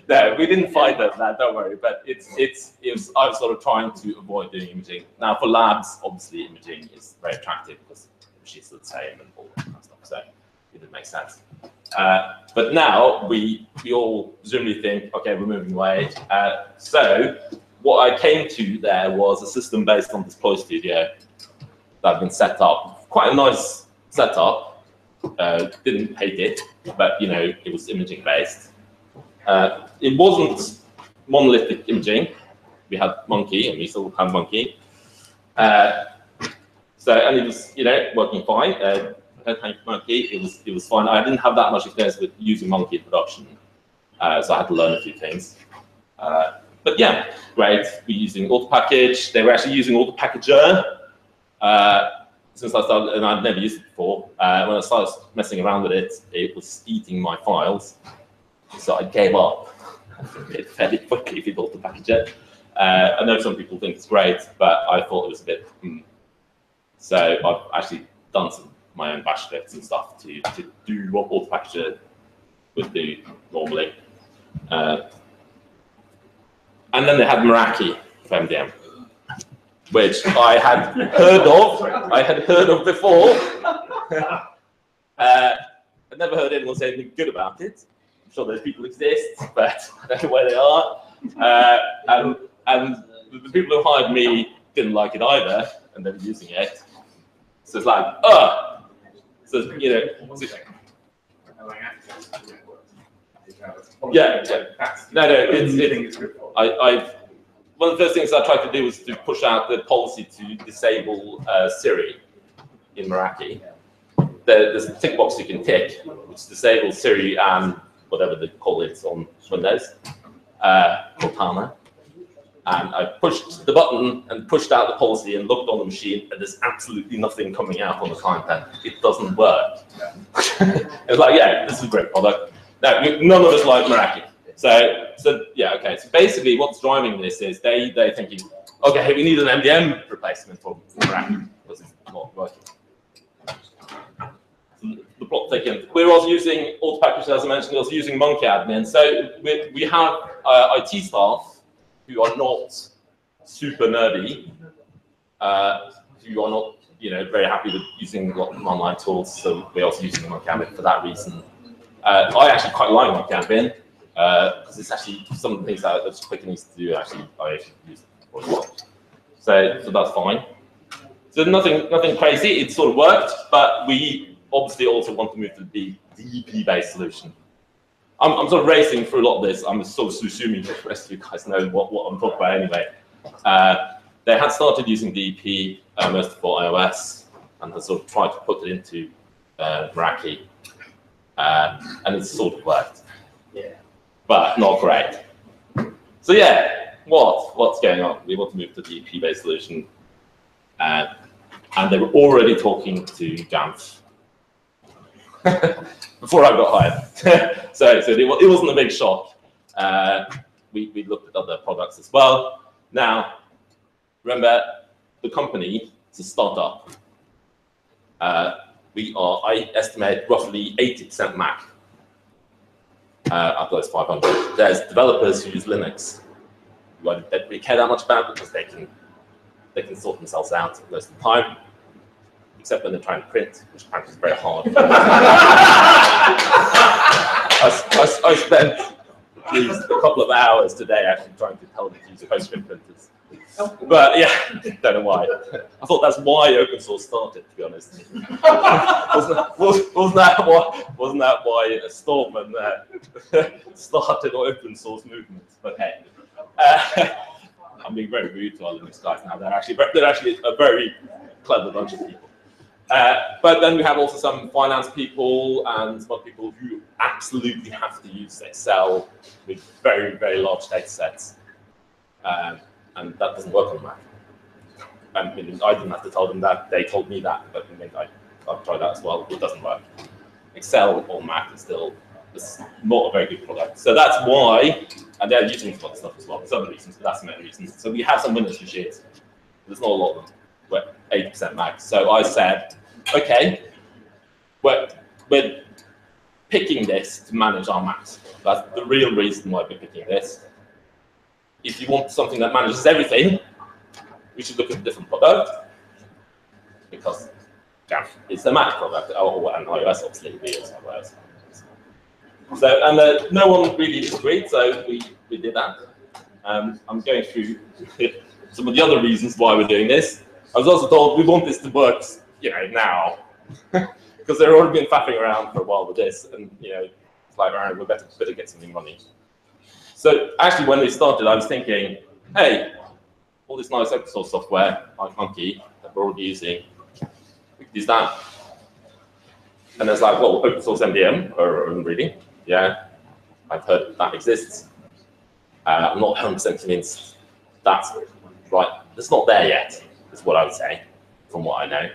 no, we didn't fight that. Don't worry. But I was sort of trying to avoid doing imaging. Now for labs, obviously imaging is very attractive because she's the same and all that kind of stuff. So it didn't make sense. But now we all presumably think, okay, we're moving away. So what I came to there was a system based on Deploy Studio that had been set up. Quite a nice setup. Didn't hate it, but it was imaging based. It wasn't monolithic imaging. We had Munki, and we still have Munki. And it was working fine. Munki, it was fine. I didn't have that much experience with using Munki in production, so I had to learn a few things. But yeah, great. We're using auto-package. They were actually using auto-packager since I started, and I'd never used it before. When I started messing around with it, it was eating my files. So I gave up fairly quickly with auto-packager. I know some people think it's great, but I thought it was a bit. So I've actually done my own bash scripts and stuff to do what auto-packager would do normally. And then they had Meraki for MDM, which I had heard of before. I'd never heard anyone say anything good about it. I'm sure those people exist, but I don't know where they are. And the people who hired me didn't like it either, and they were using it. So it's like, So yeah. No. One of the first things I tried to do was to push out the policy to disable Siri in Meraki. There's a tick box you can tick, which disables Siri and whatever they call it on Windows, Cortana. And I pushed the button and pushed out the policy and looked on the machine, and there's absolutely nothing coming out on the client end. It doesn't work. It's like, yeah, this is a great product. No, none of us like Meraki. So yeah, okay. So basically, what's driving this is they're thinking, okay, we need an MDM replacement for Meraki because it's not working. The plot thickens. We're also using auto-package, as I mentioned, also using Munki admin. So we have IT staff who are not super nerdy, who are not very happy with using a lot of online tools. So we're also using Munki admin for that reason. I actually quite like Munki admin because it's actually some of the things that it's quick and easy to do. Actually, I actually use it for as well. So that's fine. So nothing crazy. It sort of worked, but we obviously also want to move to the DEP-based solution. I'm sort of racing through a lot of this. I'm sort of assuming the rest of you guys know what I'm talking about anyway. They had started using DEP most for iOS and had sort of tried to put it into Meraki, and it sort of worked. Yeah. But not great. So yeah, what's going on? We want to move to the DEP-based solution, and they were already talking to Jamf before I got hired. so it wasn't a big shock. We looked at other products as well. Now, remember, the company is a startup. I estimate, roughly 80% Mac out of those 500. There's developers who use Linux, who I don't really care that much about because they can sort themselves out most of the time, except when they're trying to print, which apparently is very hard. I spent at least a couple of hours today actually trying to tell them to use PostScript printers. But yeah, don't know why. I thought that's why open source started, to be honest. wasn't that why Stallman started an open source movement? But hey, I'm being very rude to our Linux guys now. They're actually a very clever bunch of people. But then we have also some finance people and some people who absolutely have to use Excel with very, very large data sets. And that doesn't work on Mac. I mean, I didn't have to tell them that, they told me that, but I've tried that as well. It doesn't work. Excel on Mac is still not a very good product. So that's why, and they're using it for other stuff as well, for some reasons, but that's the main reason. So we have some Windows machines. There's not a lot of them. we're 80% Mac. So I said, okay, we're picking this to manage our Macs. That's the real reason why we're picking this. If you want something that manages everything, we should look at a different product, because it's a Mac product, or an iOS obviously, we use iOS. So, and no one really disagreed, so we did that. I'm going through some of the other reasons why we're doing this. I was also told we want this to work, now, because they've already been faffing around for a while with this, and it's like, all right, we better get something running. So actually, when they started, I was thinking, hey, all this nice open source software like Munki that we're already using, we could use that. And there's like, well, open source MDM, or really, yeah, I've heard that exists. I'm not 100% convinced that's right. It's not there yet, is what I would say, from what I know.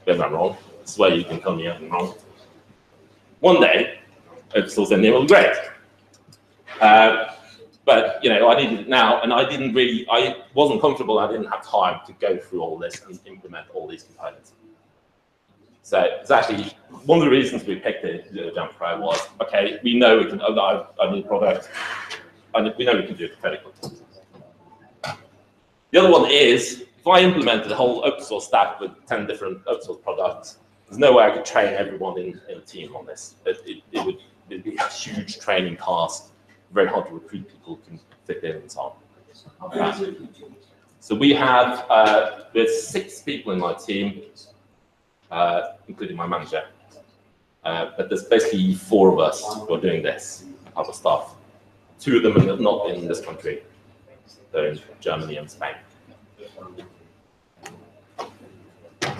Maybe I'm wrong. I swear you can tell me I'm wrong. One day, open source MDM will be great. But I needed it now, and I wasn't comfortable. I didn't have time to go through all this and implement all these components. So it's actually one of the reasons we picked the Jump Pro was, okay, we know we can. I need a product. We know we can do it fairly quickly. The other one is, if I implemented a whole open source stack with 10 different open source products, there's no way I could train everyone in a team on this. It'd be a huge training task. Very hard to recruit people who can fit in and so on. So we have there's 6 people in my team, including my manager. But there's basically 4 of us who are doing this type of stuff. 2 of them are not in this country. They're in Germany and Spain.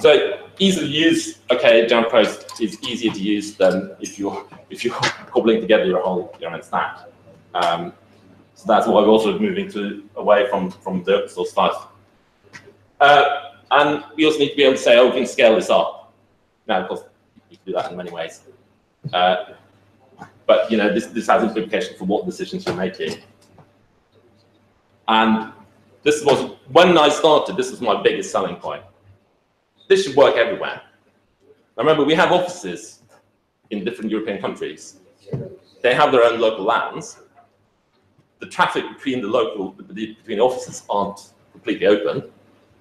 So easy to use. Okay, Jump Pro is easier to use than if you're cobbling together your own stack. So that's why we're also moving away from the open source stuff. And we also need to be able to say, oh, we can scale this up. Now, of course, you can do that in many ways. But this has implications for what decisions you're making. And this was, when I started, this was my biggest selling point. This should work everywhere. Now remember, we have offices in different European countries. They have their own local LANs. The traffic between between offices aren't completely open.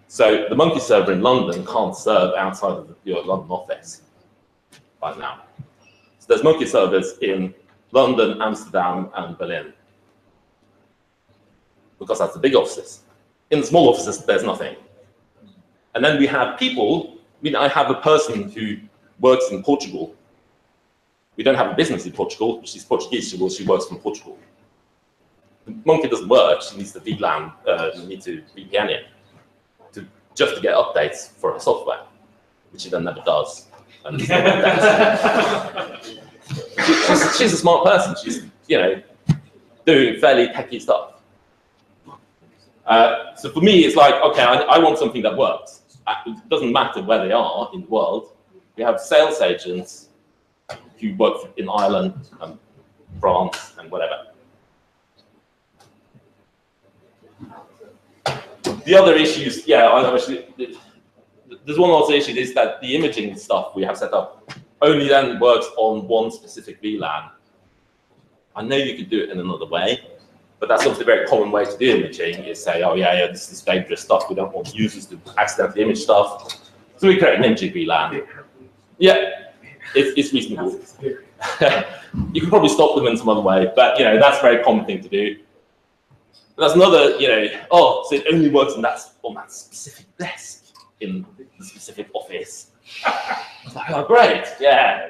So the Munki server in London can't serve outside of your London office right now. So there's Munki servers in London, Amsterdam, and Berlin, because that's the big offices. In the small offices, there's nothing. And then we have people. I have a person who works in Portugal. We don't have a business in Portugal. She's Portuguese. She works from Portugal. Munki doesn't work. She needs the VLAN. You need to VPN it just to get updates for her software, which she then never does. And she's a smart person. She's doing fairly techie stuff. So for me, it's like, okay, I want something that works. It doesn't matter where they are in the world. We have sales agents who work in Ireland and France and whatever. The other issues, there's one other issue, is that the imaging stuff we have set up only then works on one specific VLAN. I know you could do it in another way, but that's obviously a very common way to do imaging, is say, oh yeah, this is dangerous stuff, we don't want users to accidentally image stuff. So we create an imaging VLAN. Yeah, it's reasonable. You can probably stop them in some other way, but that's a very common thing to do. That's another, so it only works on that specific desk in the specific office. It's like, oh, great, yeah.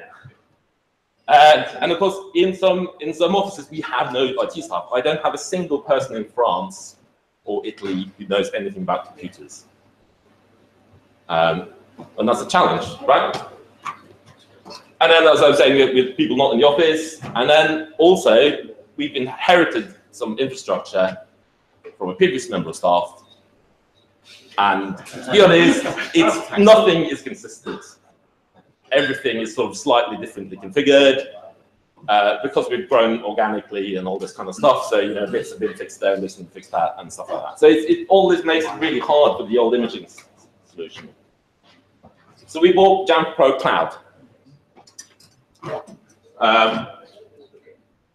And of course, in some offices, we have no IT staff. I don't have a single person in France or Italy who knows anything about computers. And that's a challenge, right? And then, as I was saying, with people not in the office, and then also, we've inherited some infrastructure from a previous member of staff. And to be honest, nothing is consistent. Everything is sort of slightly differently configured because we've grown organically and all this kind of stuff. So, bits have been fixed there, bits have been fixed that, and stuff like that. So all this makes it really hard for the old imaging solution. So we bought Jam Pro Cloud.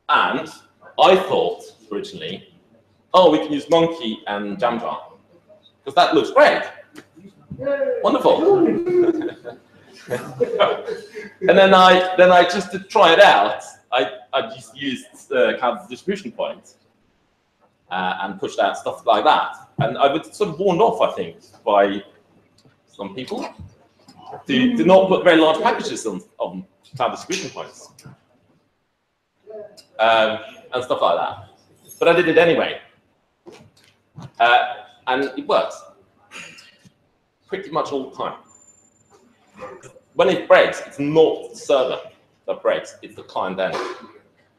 And I thought originally, oh, we can use Munki and Jamjar, because that looks great. Wonderful. And then I just to try it out, I just used cloud distribution points and pushed out stuff like that. And I was sort of warned off, I think, by some people to not put very large packages on cloud distribution points and stuff like that. But I did it anyway, and it works pretty much all the time. When it breaks, it's not the server that breaks, it's the client end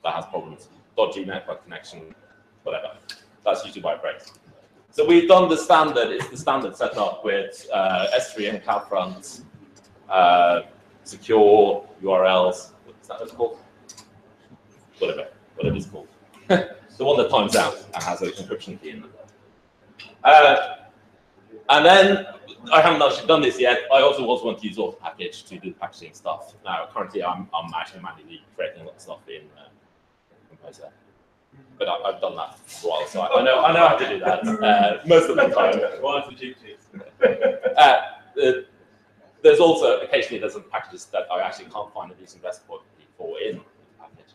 that has problems. Dodgy network connection, whatever. That's usually why it breaks. So we've done the standard, it's the standard setup with S3 and CloudFront, secure URLs, what's that called? Whatever it's called. The one that times out and has an encryption key in it. And then, I haven't actually done this yet, I also want to use auto package to do the packaging stuff. Now, currently I'm actually manually creating a lot of stuff in Composer. But I've done that for a while, so I know how to do that most of the time. Why is the GT? There's also occasionally some packages that I actually can't find a decent recipe for in the package.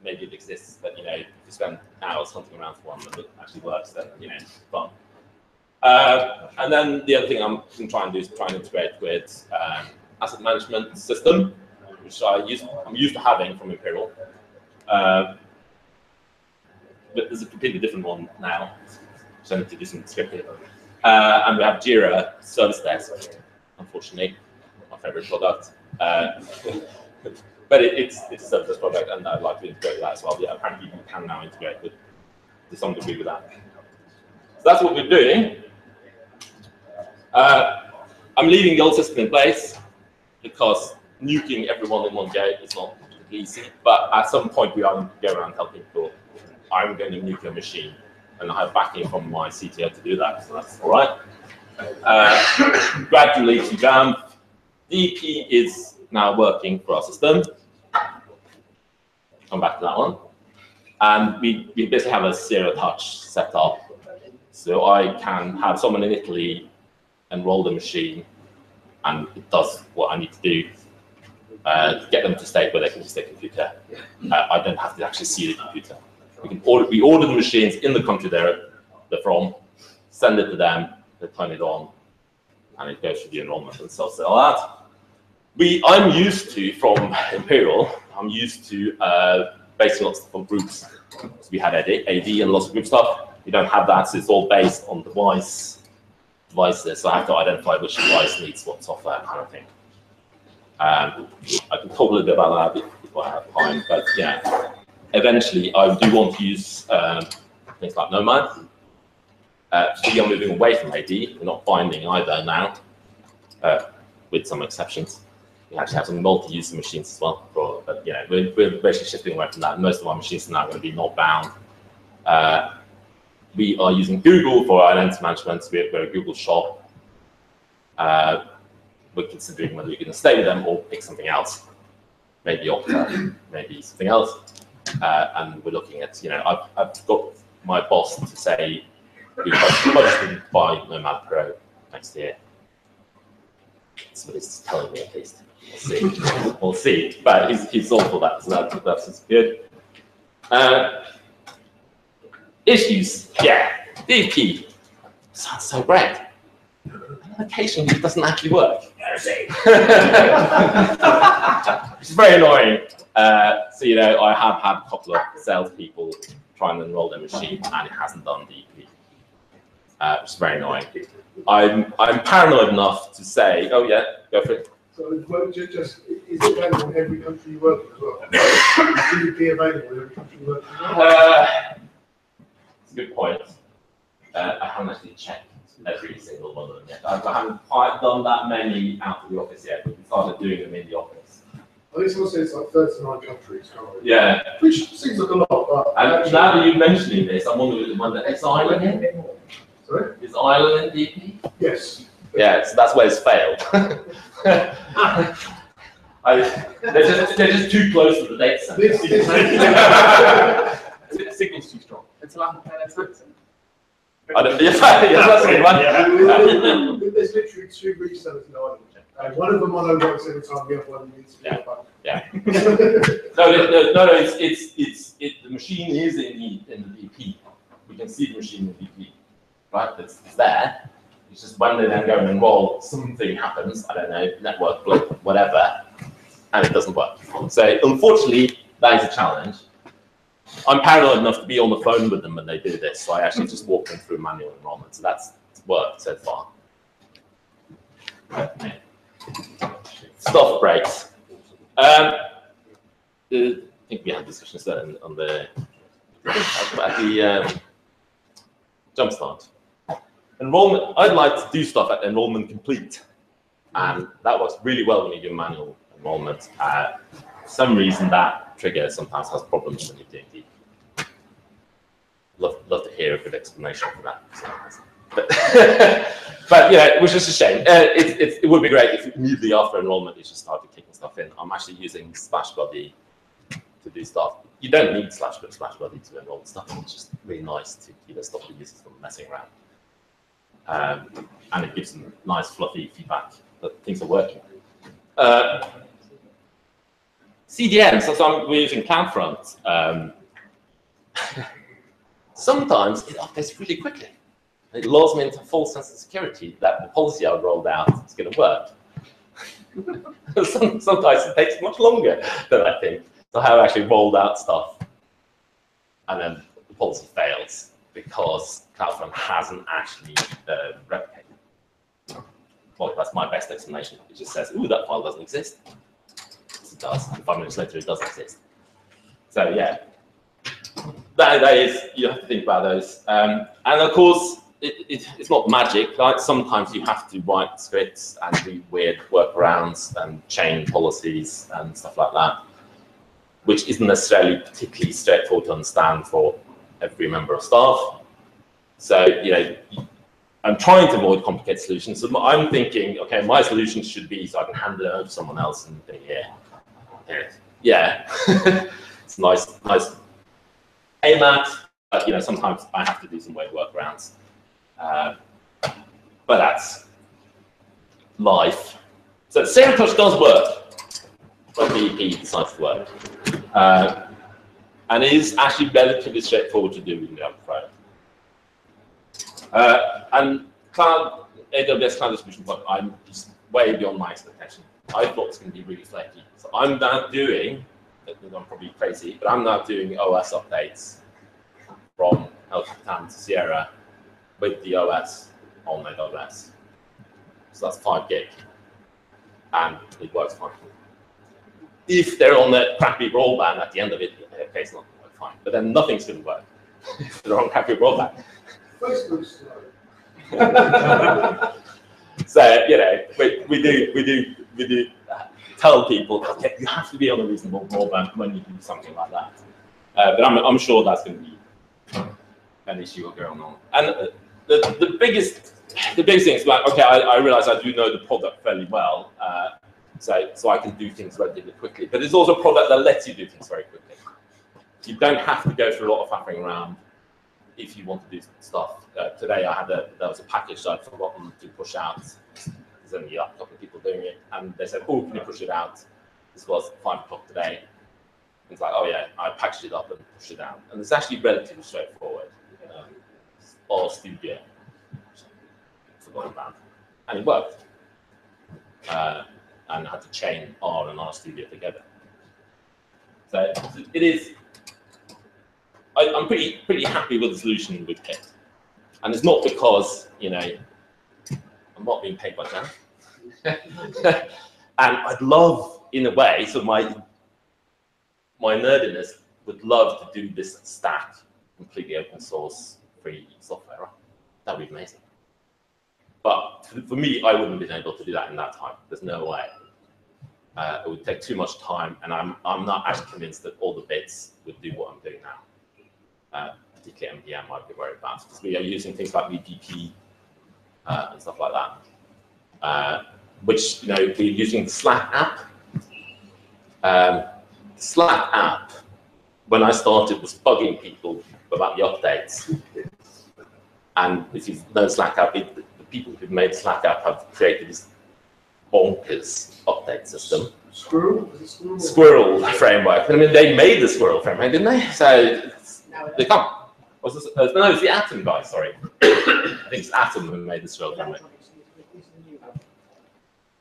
Maybe it exists, but you know, if you spend hours hunting around for one that actually works, then you know, it's fun. And then the other thing I'm going to try and do is try and integrate with asset management system, which I'm used to having from Imperial. But there's a completely different one now, so I need to do some scripting. And we have Jira Service Desk, unfortunately, my favorite product. But it's a service desk product, and I'd like to integrate with that as well. Yeah, apparently you can now integrate to some degree with that. So that's what we're doing. I'm leaving the old system in place because nuking everyone in one go is not easy. But at some point, we are going to go around telling people, I'm going to nuke your machine, and I have backing from my CTO to do that, so that's all right. Gradually to Jam. DP is now working for our system. Come back to that one. And we basically have a zero-touch setup. So I can have someone in Italy enroll the machine, and it does what I need to do. Get them to state where they can use their computer. I don't have to actually see the computer. We order the machines in the country they're from, send it to them, they turn it on, and it goes through the enrollment and stuff. So all that. I'm used to, from Imperial, I'm used to basing lots of groups. So we had AD and lots of group stuff. We don't have that, so it's all based on devices. So I have to identify which device needs what software, kind of thing. I can talk a little bit about that if I have time, but yeah. Eventually, I do want to use things like NoMAD. So we are moving away from AD. We're not binding either now, with some exceptions. We actually have some multi-user machines as well. But yeah, we're basically shifting away from that. Most of our machines are now going to be not bound. We are using Google for our identity management. So we're a Google shop. We're considering whether we're going to stay with them or pick something else. Maybe Okta, maybe something else. And we're looking at, you know, I've got my boss to say we budgeted to buy NoMAD Pro next year. That's what he's telling me, at least. We'll see. We'll see. But he's all for that, so that's good. Issues, yeah. DP sounds so great. Occasionally, it doesn't actually work. It's very annoying. So, you know, I have had a couple of salespeople try and enroll their machine, and it hasn't done DP. Which is very annoying. I'm paranoid enough to say, oh yeah, go for it. So is it available in every country you work in as well? Is DP available in every country you work in as well? It's a good point. I haven't actually checked every single one of them yet. I haven't quite done that many out of the office yet, but we started doing them in the office. I think someone said it's like 39 countries. Yeah. Which seems like a lot, but... And now that you're mentioning this, I'm wondering, is Ireland in? Sorry? Is Ireland in DP? Yes. Yeah, so that's where it's failed. They're just too close to the data center. Signal's too strong. It's a lack of penetration. I don't, yeah, that's a good one. There's literally 2 resellers in Ireland. One of them I know works every time, the other one needs to be Yeah. No. It's the machine is in the VP. We can see the machine in the VP, right? It's there. It's just when they then go and enroll, something happens. I don't know, network blip, whatever, and it doesn't work. So unfortunately, that is a challenge. I'm paranoid enough to be on the phone with them when they do this, so I actually just walk them through manual enrollment. So that's worked so far. Stuff breaks. I think we had discussions there on the at the jumpstart. Enrollment. I'd like to do stuff at enrollment complete, and that works really well when you do manual enrollment. For some reason, that Treger sometimes has problems when you're doing deep. Love to hear a good explanation for that. But yeah, which is a shame. It would be great if immediately after enrollment you just started kicking stuff in. I'm actually using /buddy to do stuff. You don't need /buddy to enroll stuff. It's just really nice to stop the users from messing around. And it gives them nice fluffy feedback that things are working. CDN, so we're using CloudFront. Sometimes it updates really quickly. It lulls me into a false sense of security that the policy I've rolled out is going to work. Sometimes it takes much longer than I think. So I have actually rolled out stuff, and then the policy fails because CloudFront hasn't actually replicated. Well, that's my best explanation. It just says, "Ooh, that file doesn't exist." It does, and 5 minutes later, it does exist. So yeah. That is, you have to think about those. And of course, it's not magic. Like sometimes you have to write scripts and do weird workarounds and chain policies and stuff like that, which isn't necessarily particularly straightforward to understand for every member of staff. So, I'm trying to avoid complicated solutions. So I'm thinking, okay, my solution should be so I can hand it over to someone else and think, yeah, it's nice. Aim at, but sometimes I have to do some weird workarounds. But that's life. So Zero Touch does work, but VP decides to work. And it is actually relatively straightforward to do in the other product. And AWS Cloud Distribution Point, I'm just way beyond my expectation. I thought it's going to be really flaky. So I'm now doing, I'm probably crazy, but I'm now doing OS updates from El Capitan to Sierra with the OS on AWS. So that's 5 gig. And it works fine. If they're on the crappy broadband at the end of it, okay, it's not going to work fine. But then nothing's going to work if they're on crappy broadband. Facebook's slow. So, we do tell people, okay, you have to be on a reasonable broadband when you do something like that. But I'm sure that's going to be an issue going on. And the biggest thing is like, okay, I realize I do know the product fairly well, so I can do things relatively quickly. But it's also a product that lets you do things very quickly. You don't have to go through a lot of faffing around if you want to do stuff. Today there was a package that I'd forgotten to push out. There's only a couple of people doing it, and they said, "Oh, can you push it out?" This was 5 o'clock today. It's like, "Oh yeah," I packaged it up and pushed it out, and it's actually relatively straightforward. Or Studio, forgotten about, and it worked. And I had to chain R and R Studio together. So it is. I'm pretty happy with the solution with Kit, and it's not because I'm not being paid by Jan. And I'd love, in a way, so my nerdiness would love to do this stack, completely open source, free software. Right? That would be amazing. But for me, I wouldn't have been able to do that in that time. There's no way. It would take too much time, and I'm not actually convinced that all the bits would do what I'm doing now. Particularly MDM, I'd be worried about, because we are using things like VPP and stuff like that. which we're using the Slack app. Slack app, when I started, was bugging people about the updates. And if you know Slack app, the people who made Slack app have created this bonkers update system. Squirrel framework. I mean, they made the Squirrel framework, didn't they? So they come. No, it's the Atom guy. Sorry, I think it's Atom who made the Squirrel framework.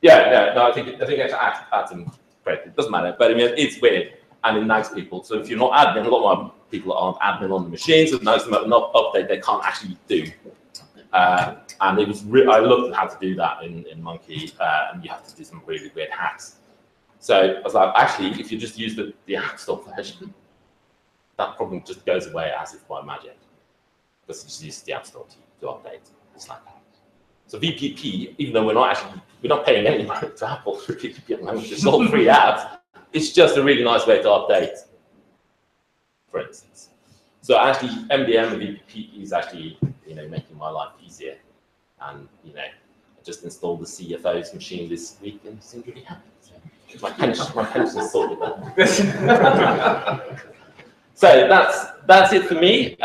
Yeah, no, I think it's Atom. Great, it doesn't matter. But I mean, it's weird and it nags people. So if you're not admin, a lot of people aren't admin on the machines. It nags them about an update they can't actually do. And it was I looked at how to do that in Munki, and you have to do some really weird hacks. So I was like, actually, if you just use the App Store version, that problem just goes away as if by magic. Because you just use the App Store to update. It's like that. So VPP, even though we're not paying any money to Apple for VPP at the moment, it's all free apps. It's just a really nice way to update, for instance. So actually, MDM and VPP is actually making my life easier. And I just installed the CFO's machine this week and seemed really happy. So my pension is sorted there. So that's it for me.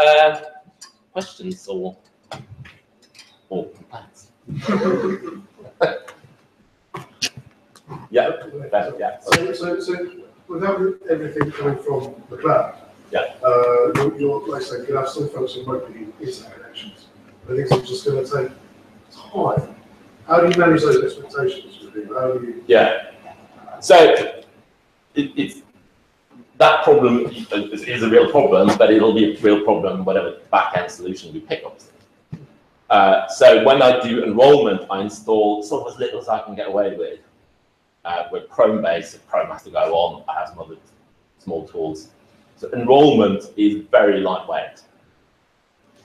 Questions or complaints? Yeah. So without everything coming from the cloud, you're like saying, you have some folks who won't be internet connections. I think it's just going to take time. How do you manage those expectations with people? How do you? Yeah. So it's that problem is a real problem, but it'll be a real problem whatever back-end solution we pick up. So when I do enrollment, I install sort of as little as I can get away with. We're Chrome-based, if Chrome has to go on, I have some other small tools. So enrollment is very lightweight.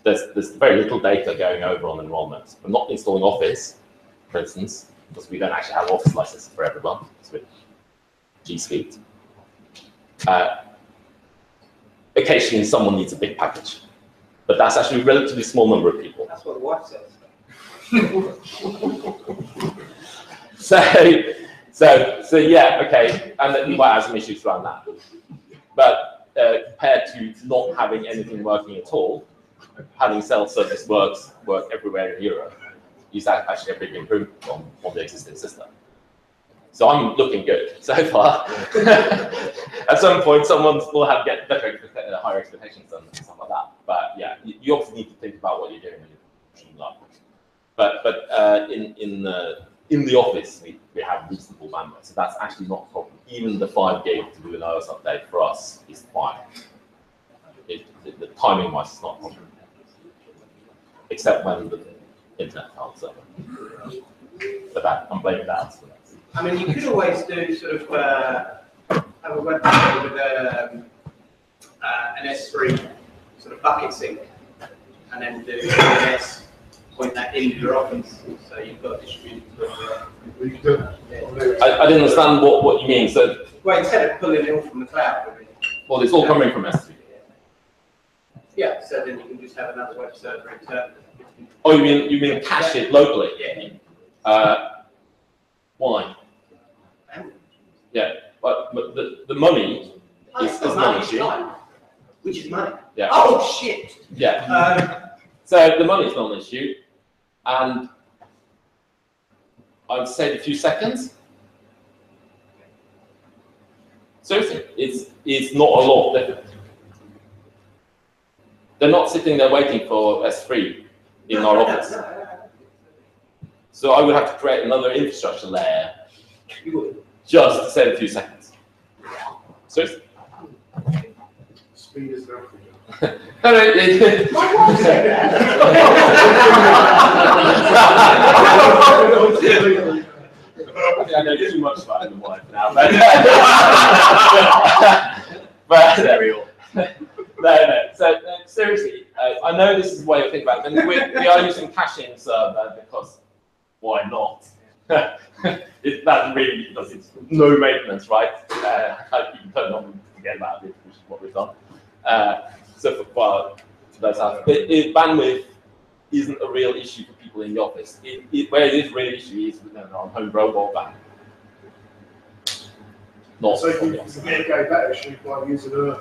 There's very little data going over on enrollment. I'm not installing Office, for instance, because we don't actually have Office licenses for everyone. It's with G Suite. Occasionally, someone needs a big package, but that's actually a relatively small number of people. That's what the wife says. So yeah, okay, and then you might have some issues around that. But compared to not having anything working at all, having self-service work everywhere in Europe is actually a big improvement on the existing system. So I'm looking good so far. At some point, someone will have get better, higher expectations and stuff like that. But yeah, you obviously need to think about what you're doing when you're pushing up. But in the office, we have reasonable bandwidth, so that's actually not a problem. Even the 5 gig to do an OS update for us is fine. The timing-wise is not a problem, except when the internet fails. But that I'm blaming that. I mean, you could always do sort of have a website with an S3 sort of bucket sync, and then do DNS, point that into your office, so you've got distributed. I didn't understand what you mean. So, well, instead of pulling it all from the cloud, I mean, well, it's all coming from S3. Yeah, so then you can just have another web server internally. Oh, you mean cache it locally? Yeah. Why? Yeah, but the money is not an issue. Which is money. Yeah. Oh shit. Yeah. So the money is not an issue, and I would say a few seconds. Seriously, it's not a lot different. They're not sitting there waiting for S3 in our office. So I would have to create another infrastructure layer just to save a few seconds. Seriously. Speed is everything. No, I know too much about the wife now, but no. So seriously, I know this is the way to think about it. And we are using caching server because why not? That really does it. No maintenance, right? You can turn on and forget about it, which is what we've done. So for those bandwidth isn't a real issue for people people in the office. Where it is really issue is on home broadband. Not So you can mitigate that issue by using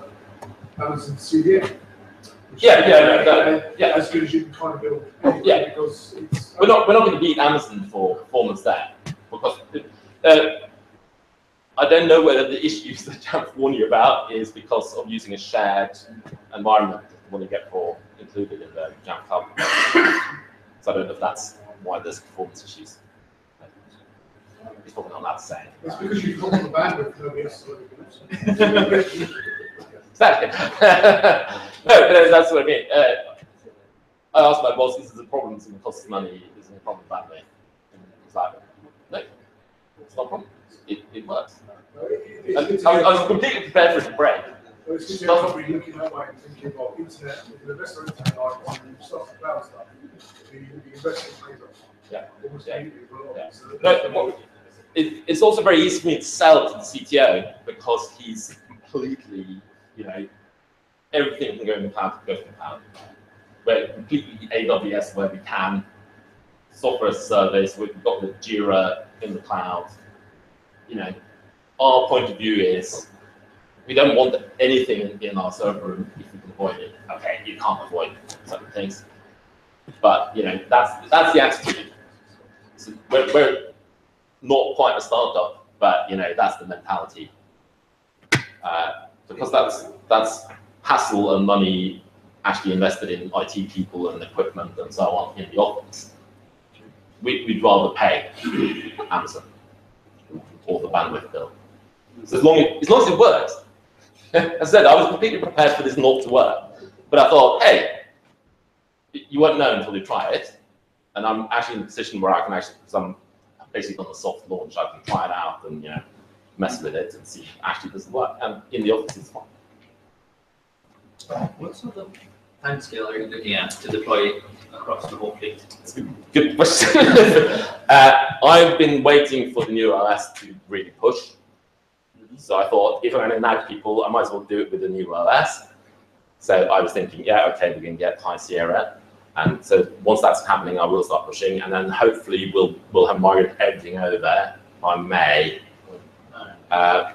Amazon CDN. Yeah. As good as you can kind of build. Because it's, we're not going to beat Amazon for performance there, because I don't know whether the issues that Jamf warn you about is because of using a shared environment when you get for included in the Jamf Hub. So I don't know if that's why there's performance issues. It's probably not allowed to say. It's because you've got the bandwidth, nobody else is use. Exactly. No, but that's what I mean. I asked my boss, this is a problem, it's going to cost us money, this is a problem with bandwidth. And he's like, no, it's not a problem. It works. And I was completely prepared for it to break. Well, it's just really looking that way and thinking about internet, the investor internet, like when you start to cloud stuff, the investment pays off. Yeah. Almost Yeah. immediately for a lot. Yeah. So No, it's also very easy for me to sell to the CTO because he's completely, everything can go in the cloud, can go in the cloud. We're completely AWS where we can, software as a service, we've got the Jira in the cloud. Our point of view is we don't want anything in our server room if we can avoid it. Okay, you can't avoid certain things, but that's the attitude. So we're not quite a startup, but that's the mentality. Because that's hassle and money actually invested in IT people and equipment and so on in the office. We'd rather pay Amazon or the bandwidth bill. So as long as it works. As I said, I was completely prepared for this not to work. But I thought, hey, you won't know until you try it. And I'm actually in a position where I can actually, because I'm basically on a soft launch, I can try it out and mess with it and see if it actually doesn't work. And in the office, it's fine. What sort of timescale are you looking at to deploy across the whole fleet? That's a good question. I've been waiting for the new OS to really push. So I thought, if I'm going to nag people, I might as well do it with the new OS. So I was thinking, yeah, okay, we're going to get High Sierra. And so once that's happening, I will start pushing. And then hopefully we'll have migrated everything over by May.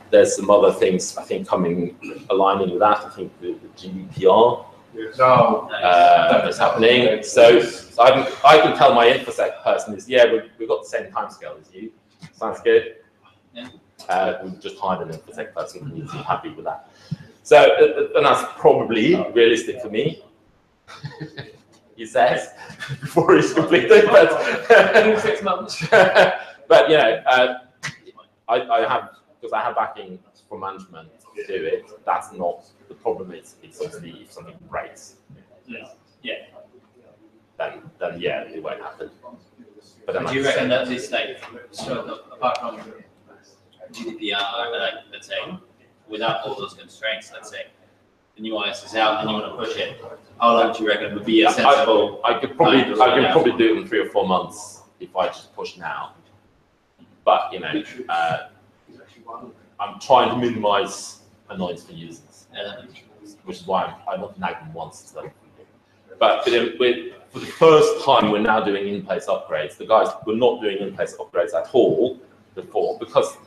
There's some other things, I think, aligning with that. I think the GDPR is happening. So I can tell my InfoSec person is, yeah, we've got the same timescale as you. Sounds good. Yeah. We've just hired an InfoSec person and he's happy with that. So, and that's probably realistic for me. He says, before he's completed, but 6 months. But I have, because I have backing from management to do it. That's not the problem. It's obviously if something breaks. Yeah. Then yeah, it won't happen. But then do you reckon that this apart from GDPR, let's say, without all those constraints, let's say, the new OS is out and you want to push it, how long do you reckon would be a sensible? I could probably do it in 3 or 4 months if I just push now. But I'm trying to minimize annoyance for users, which is why I not nag them once. So. But for the first time, we're now doing in-place upgrades. The guys were not doing in-place upgrades at all before, because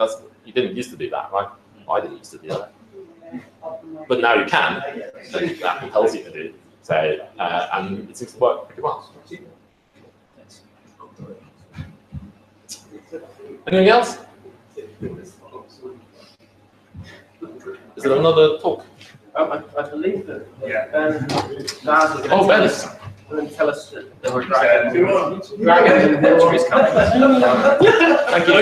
you didn't used to do that, right? I didn't used to do that. But now you can. So that tells you to do it. So, and it seems to work pretty well. Anything else? Is there another talk? I believe that. Daz was Oh, Ben. going to tell us that there were Dragon adventure is coming. Thank you.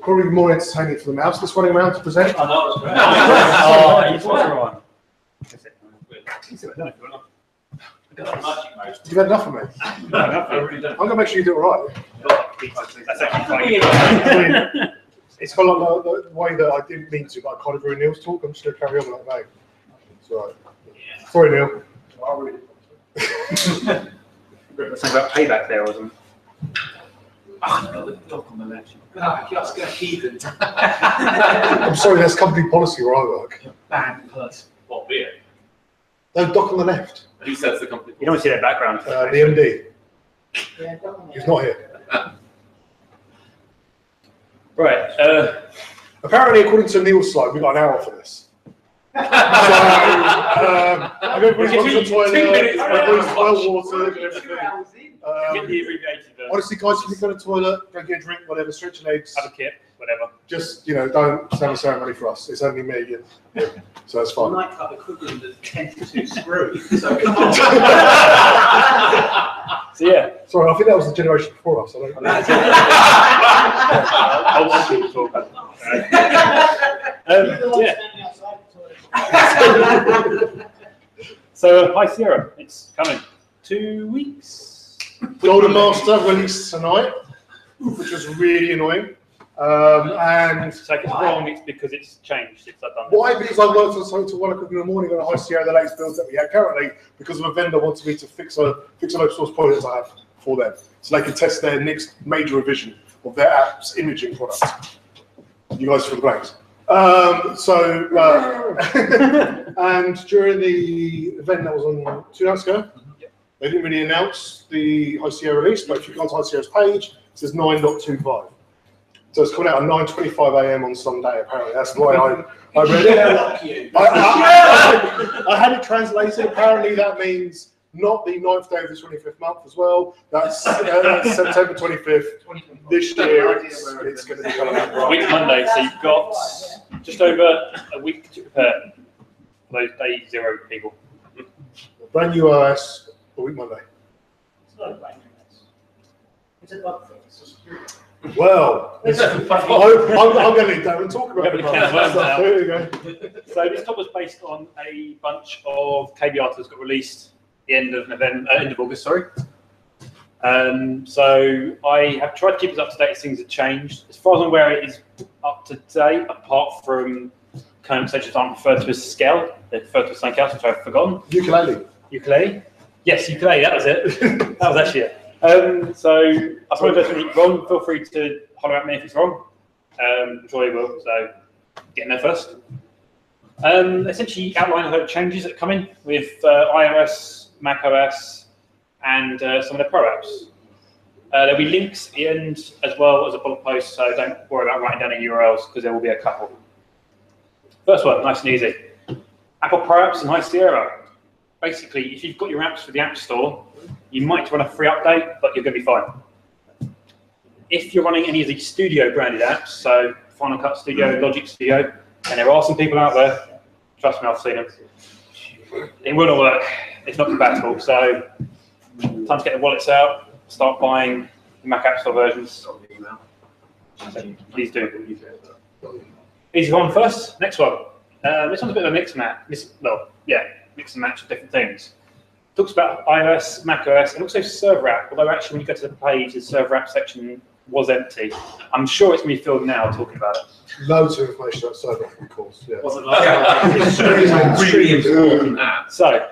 Probably more entertaining for the mouse that's running around to present. I know, it's great. You've had enough of me. I'm going to make sure you do it right. That's actually fine. It's kind of like the way that I didn't mean to, but I kind of ruined Neil's talk. I'm just going to carry on like that. It's all right. Sorry, Neil. Something about payback there, wasn't it? Oh, you've got the dock on the left. Ah, just go heathen. I'm sorry, that's company policy where I work. Bad person. What, beer? No, dock on the left. Who sets the company? You don't see their background. The MD. Yeah, definitely. He's not here. Right. Apparently, according to Neil's slide, we've got an hour for this. So, everybody's gone to the toilet, 2 minutes. everybody's well watered, and everything. Get the abbreviated version. Honestly, guys, if you go to the toilet, drink a drink, whatever, stretch your legs, Have a kit, whatever. just, don't stand the ceremony for us. It's only me and him, so that's fine. Nightclub equivalent of 10 to screws. So come on. So yeah. Sorry, I think that was the generation before us. I don't know. I want to talk about You're the one yeah. standing outside the toilet. So High Sierra, it's coming. 2 weeks. Golden Master released tonight, which was really annoying. And So if it's wrong, it's because it's changed since I've done it. why? Because I worked on something till 1 o'clock in the morning on a High Sierra, the latest builds that we had currently, because of a vendor wanted me to fix an open source project I have for them, so they can test their next major revision of their app's imaging product. You guys fill the blanks. And during the event that was on 2 nights ago, they didn't really announce the High Sierra release, but if you go to High Sierra's page, it says 9.25. So it's coming out at 9:25 AM on Sunday, apparently. That's why I read it. I had it translated. Apparently that means not the 9th day of the 25th month as well. That's September 25th. This year, it's going to be coming out. A week Monday, so you've got just over a week to prepare for those day 0 people. Brand new OS, a week Monday. It's not a blank. It's a bug thing. It's just Well, I'm going to leave Darren talk about We're having a can of worms now. There you go. So this top was based on a bunch of KB articles that got released the end of November, end of August, sorry. So I have tried to keep us up to date as things have changed. As far as I'm aware, it is up to date, apart from kind of sections aren't referred to as scale. They're referred to as something else, which I've forgotten. Ukulele. Ukulele? Yes, ukulele, that was it. That was actually it. So I apologise for anything wrong. Feel free to holler at me if it's wrong. I'm sure you will, so get in there first. Essentially outline a load of changes that come in with iOS, macOS, and some of the Pro apps. There'll be links at the end as well as a bullet post, so don't worry about writing down any URLs because there will be a couple. First one, nice and easy. Apple Pro apps and High Sierra. Basically, if you've got your apps for the App Store, you might run a free update, but you're going to be fine. If you're running any of the Studio branded apps, so Final Cut Studio, Logic Studio, and there are some people out there, trust me, I've seen them, it will not work. It's not compatible. So, time to get the wallets out, start buying the Mac App Store versions. So, please do. Easy one first. Next one. This one's a bit of a mix and match. Mix and match of different things. Talks about iOS, macOS, and also server app. Although actually, when you go to the page, the server app section was empty. I'm sure it's going to be filled now. Talking about it. Loads of information about server app, of course. Yeah. Wasn't like really important app. So,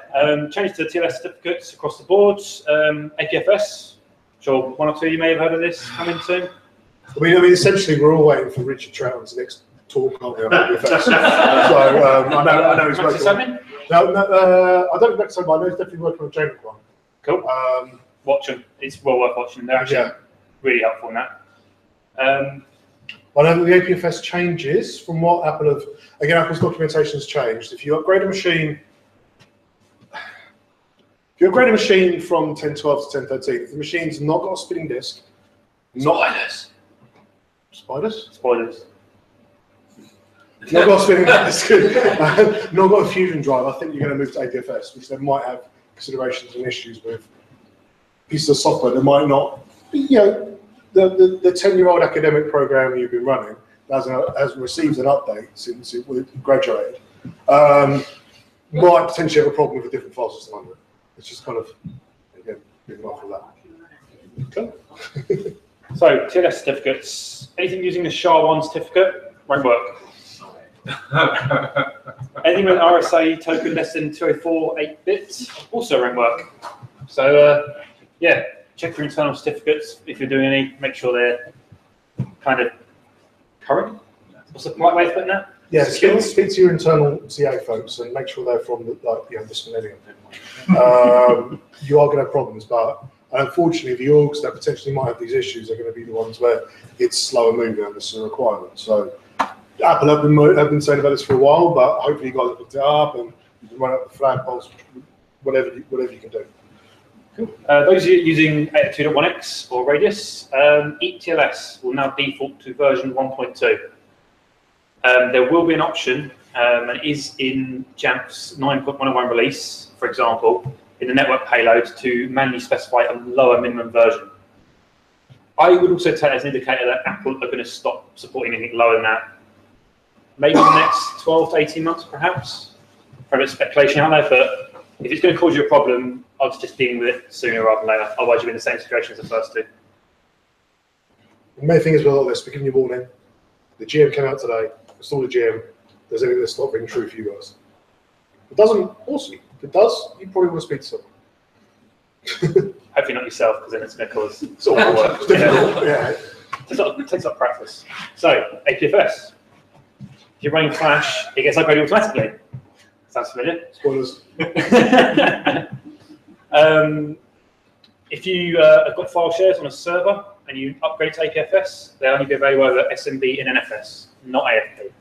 change to TLS certificates across the board. APFS. Sure, one or two you may have heard of this coming soon. I mean, essentially, we're all waiting for Richard Trouton's next talk, aren't we? On APFS. So I know he's working. On, no, I don't think so, but I know he's definitely working on a generic one. Cool. Watch them. It's well worth watching. They're actually really helpful in that. I know that the APFS changes from what Apple have. Again, Apple's documentation has changed. If you upgrade a machine, from 1012 to 1013, if the machine's not got a spinning disk, Spoilers. Not got a spinning disk, not got a Fusion drive. I think you're going to move to APFS because they might have considerations and issues with pieces of software that might not be, the 10-year-old academic program you've been running has received an update since it graduated. Might potentially have a problem with a different file system under it. It's just kind of, again, moving off of that. Okay. So, TLS certificates. Anything using the SHA-1 certificate won't work. Anything with an RSA token less than 204 8 bits also won't work. So, check your internal certificates if you're doing any. Make sure they're kind of current. What's the polite way of putting that? Yeah, speak to your internal CA folks and make sure they're from this millennium. You are going to have problems, but unfortunately, the orgs that potentially might have these issues are going to be the ones where it's slower moving and this is a requirement. So Apple have been saying about this for a while, but hopefully you guys have looked it up and you can run up the flagpoles, whatever you can do. Cool. Those using 2.1x or Radius, ETLS will now default to version 1.2. There will be an option, and it is in Jamf's 9.101 release, for example, in the network payload to manually specify a lower minimum version. I would also take that as an indicator that Apple are going to stop supporting anything lower than that. Maybe in the next 12 to 18 months, perhaps. For a bit of speculation out there, but if it's going to cause you a problem, I'll just deal with it sooner rather than later. Otherwise, you're in the same situation as the first two. The main thing is with all this, we're giving you a warning. The GM came out today. Install the GM. There's anything that's not being true for you guys. If it doesn't, awesome. If it does, you probably want to speak to someone. Hopefully not yourself, because then it's going to cause It's awful work. It's difficult. Yeah. It takes up practice. So, APFS. If you're running Flash, it gets upgraded automatically. Sounds familiar? Spoilers. If you have got file shares on a server and you upgrade to APFS, they'll only be available over SMB and NFS, not AFP.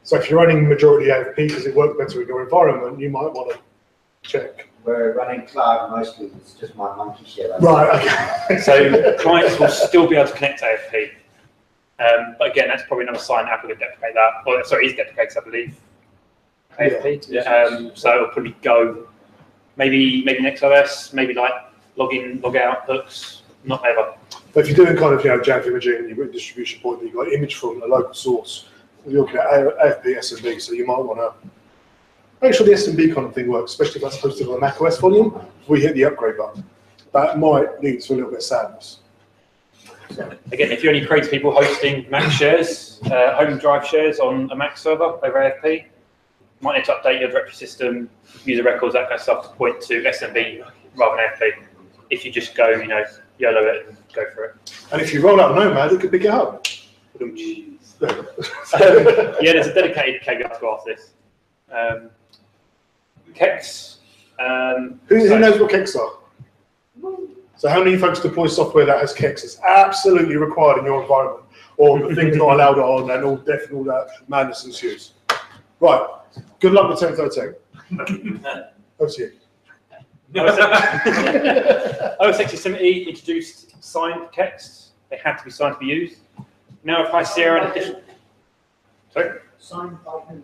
So if you're running majority AFP because it works better in your environment, you might want to check. We're running cloud mostly. It's just my Munki share. Right. Okay. So clients will still be able to connect to AFP. But again, that's probably another sign Apple will deprecate that. Or sorry, it is deprecated, I believe. AFP. Yeah. So it'll probably go maybe next OS, maybe like log in, log out hooks, not ever. But if you're doing kind of Jamf imaging and you've got a distribution point that you've got image from a local source, you're looking at AFP, SMB, so you might want to make sure the SMB kind of thing works, especially if that's hosted on a macOS volume. Before you hit the upgrade button, that might lead to a little bit of sadness. So. Again, if you're only creating people hosting Mac shares, home drive shares on a Mac server over AFP, you might need to update your directory system, user records, that kind of stuff to point to SMB rather than AFP. If you just go, YOLO it and go for it. And if you roll out NoMAD, it could pick it up. Yeah, there's a dedicated caveat to ask this. Kex. Who knows what Kex are? So how many folks deploy software that has Kex is absolutely required in your environment, or the things not allowed on, and all death and all that madness ensues? Right. Good luck with 10.13. Over to you. OS X70 introduced signed Kex. They had to be signed to be used. Now, if I Sierra in addition, sorry, Signed by who?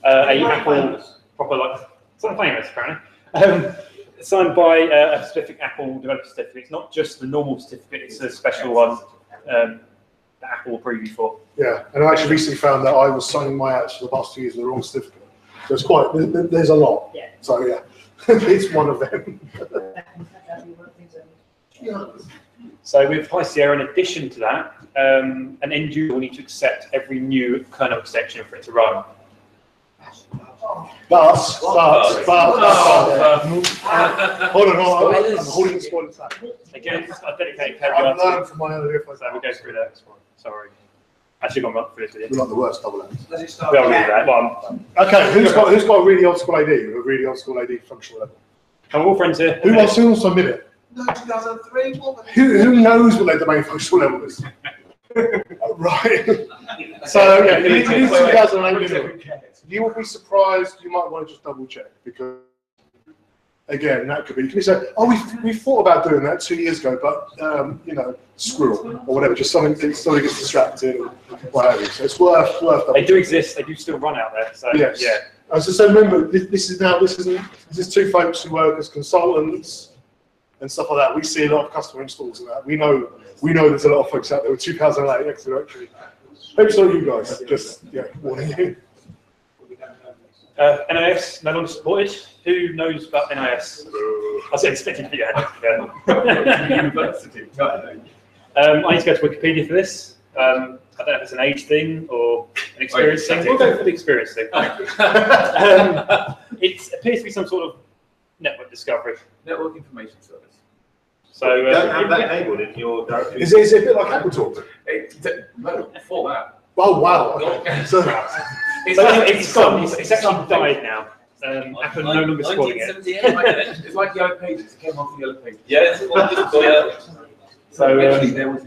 a Apple proper it's not famous apparently. Signed by a specific Apple developer certificate. It's not just the normal certificate; it's a special one that Apple will approve you for. Yeah, and I actually recently found that I was signing my apps for the past 2 years with the wrong certificate. So it's quite there's a lot. Yeah. So yeah, it's one of them. So with High Sierra, in addition to that, an end user will need to accept every new kernel extension for it to run. But hold on, I'm holding the spoilers back. Again, a dedicated I've learned from my earlier so we'll go through that. Sorry. Actually, I'm up for this with you. We're not the worst double M's. Does it start? We are really that. Well, okay, who's got a really old school AD? A really old school AD functional level. We're all friends here. Who wants to admit it? No, 2003. Who knows what their domain functional level is? Right. So yeah, it is 2008. You will be surprised. You might want to just double check because, again, that could be. You can say, "Oh, we thought about doing that 2 years ago, but squirrel or whatever, just somebody gets distracted or whatever." So it's worth. They do exist. They do still run out there. So yes. Yeah. As I said, remember, this is two folks who work as consultants and stuff like that. We see a lot of customer installs and that. We know there's a lot of folks out there with 2008 Active Directory. Maybe it's not you guys. Just warning you. NIS no longer supported. Who knows about NIS? I was expecting to be University. I need to go to Wikipedia for this. I don't know if it's an age thing or an experience thing. We'll go for the experience thing. It appears to be some sort of network discovery. Network information service. So You don't have that enabled in your directory. Is it a bit like Apple Talk? No, before that. Oh wow. Okay. So, it's gone. It's actually died now. Apple no longer supporting it. It's like Yellow Pages. It came off the Yellow Pages. Yeah, So Actually, there was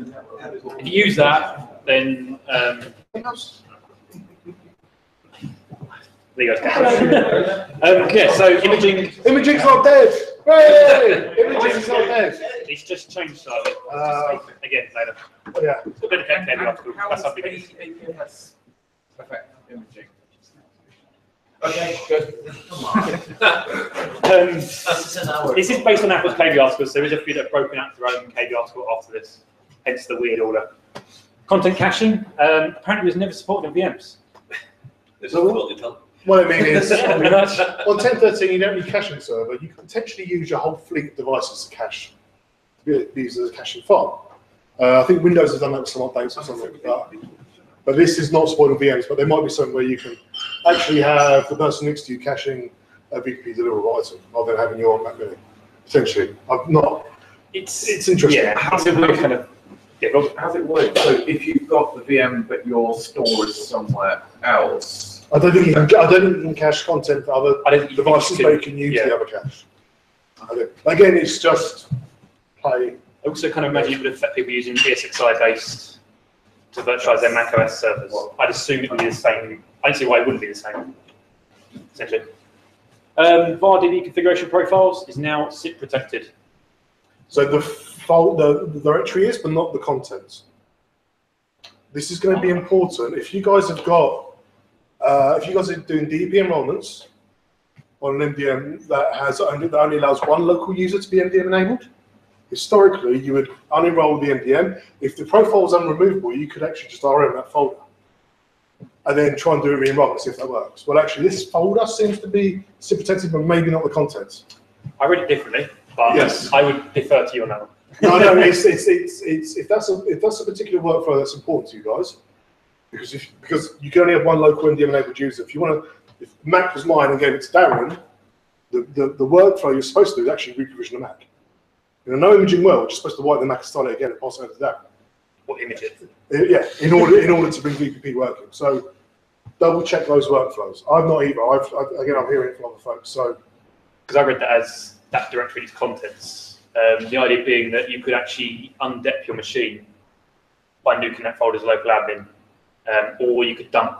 if you use that, then there you go. Yeah. So imaging. Imaging's not dead. Hooray! Imaging's not dead. It's just changed slightly. Again, later. Yeah. It's a bit of tech article. How That's does something. APS affect imaging? Okay, good. This is based on Apple's KB articles. There is a few that have broken out their own KB article after this, hence the weird order. Content caching apparently was never supported on VMs. What I mean is, on 10.13, you don't need caching server. You can potentially use your whole fleet of devices to cache, be used as a caching farm. I think Windows has done that with some updates or something like that. But this is not supported on VMs, but there might be something where you can actually have the person next to you caching a VPP deliverable item rather than having your Mac Mini. Potentially. I'm not. It's interesting. Yeah, how's it work? How's it work? So if you've got the VM but your store is somewhere else. I don't think you can cache content for other devices, but you can use the other cache. Again, it's just play. I also kind of imagine it would affect people using ESXi based to virtualize their macOS servers. I'd assume it would be the same. I don't see why it wouldn't be the same, essentially. VAR-DB configuration profiles is now SIP protected. So the directory is, but not the contents. This is going to be important. If you guys have got, if you guys are doing DEP enrollments on an MDM that only allows one local user to be MDM enabled, historically you would unenroll the MDM. If the profile is unremovable, you could actually just RM that folder and then try and do a re-enroll and see if that works. Well, actually, this folder seems to be SIP protected, but maybe not the contents. I read it differently, but yes. I would defer to you on that one. No, if that's a particular workflow that's important to you guys, because you can only have one local MDM enabled user. If you want to, if Mac was mine and gave it to Darren, the workflow you're supposed to do is actually reprovision the Mac. In a no imaging world, you're supposed to wipe the Mac and start it again and pass it over to Darren. What image it? Yeah, in order to bring VPP working. So double check those workflows. I've not either. Again, I'm hearing it from other folks. So because I read that as that directory's contents. The idea being that you could actually undep your machine by nuking that folder as a local admin, or you could dump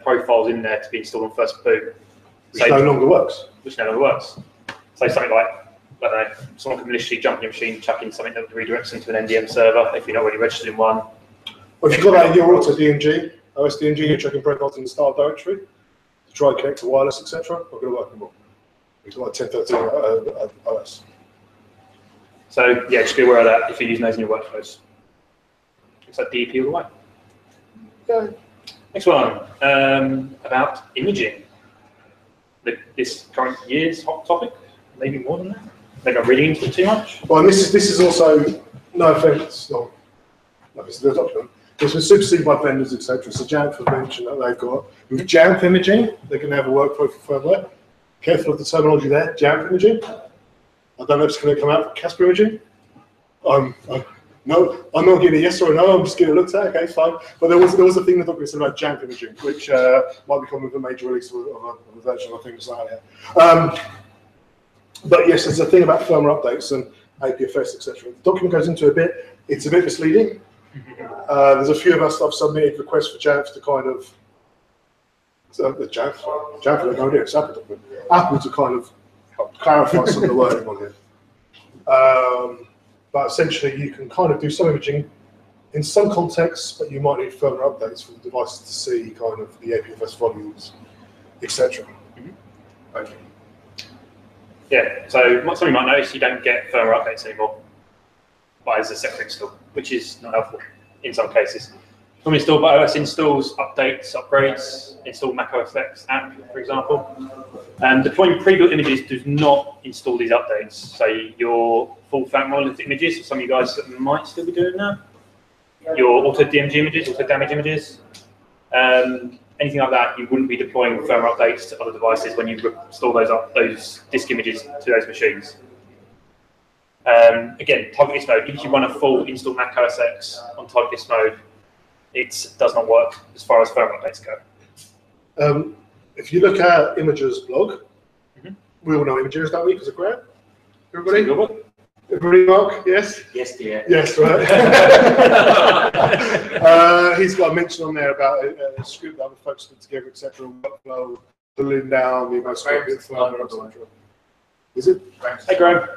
profiles in there to be installed on first boot. Which no longer works. Which no longer works. So something like, I don't know, someone can literally jump in your machine, chuck in something that redirects into an NDM server if you're not already registered in one. Well, if you've got that in your auto DMG, OS DMG, you're checking profiles in the start directory to try and connect to wireless, etc. Not going to work anymore. It's like 10.13 OS. So yeah, just be aware of that if you're using those in your workflows. It's like DEP all the way. Yeah. Next one, about imaging. This current year's hot topic, maybe more than that. Maybe I'm reading into it too much. Well, and this is also, no offence, no, it's the document. It's been superseded by vendors, etc. So Jamf have mentioned that they've got, with Jamf imaging, they're going to have a workflow for firmware. Careful of the terminology there, Jamf imaging. I don't know if it's going to come out for Casper imaging. No, I'm not getting a yes or a no, I'm just getting it looked at, okay, it's fine. But there was a thing in the document said about Jamf imaging, which might become with a major release of a version of things like that. But yes, there's a thing about firmware updates and APFS, etc. The document goes into a bit, it's a bit misleading. There's a few of us that have submitted requests for Jamf to kind of, Jamf, I have no idea, it's Apple document. Apple to kind of help clarify some of the wording on here. But essentially, you can kind of do some imaging in some contexts, but you might need further updates for the devices to see kind of the APFS volumes, etc. Okay. Yeah, so something you might notice, you don't get firmware updates anymore, but as a separate install, which is not helpful in some cases. From install by OS installs, updates, upgrades, install macOS X app, for example. Deploying pre-built images does not install these updates. So your full fat monolithic images, for some of you guys that might still be doing that. Your auto DMG images, auto damage images, anything like that, you wouldn't be deploying firmware updates to other devices when you install those disk images to those machines. Again, target list mode, if you run a full install macOS X on target list mode, it does not work as far as firmware updates go. If you look at Imager's blog, we all know Imager, don't we, because of Graham? Everybody? Everybody, Mark? Yes? Yes, dear. Yes, right. He's got a mention on there about a script that other folks put together, etc. Workflow, pulling down the most appropriate firmware, etc. Is it? Hey, Graham.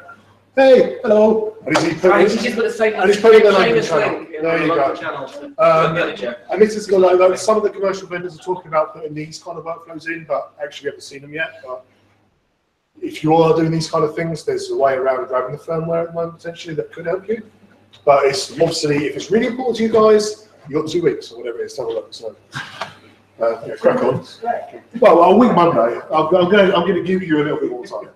Hey, hello. And he's just put the same putting the local famous channel. link in There the you local go. channel. And this is got like some of the commercial vendors are talking about putting these kind of workflows in, but actually we haven't seen them yet. But if you are doing these kind of things, there's a way around grabbing the firmware at the moment potentially that could help you. But it's obviously, if it's really important to you guys, you got 2 weeks or whatever it is to have a look. So yeah, crack on. Well, a week Monday. I'm going to give you a little bit more time,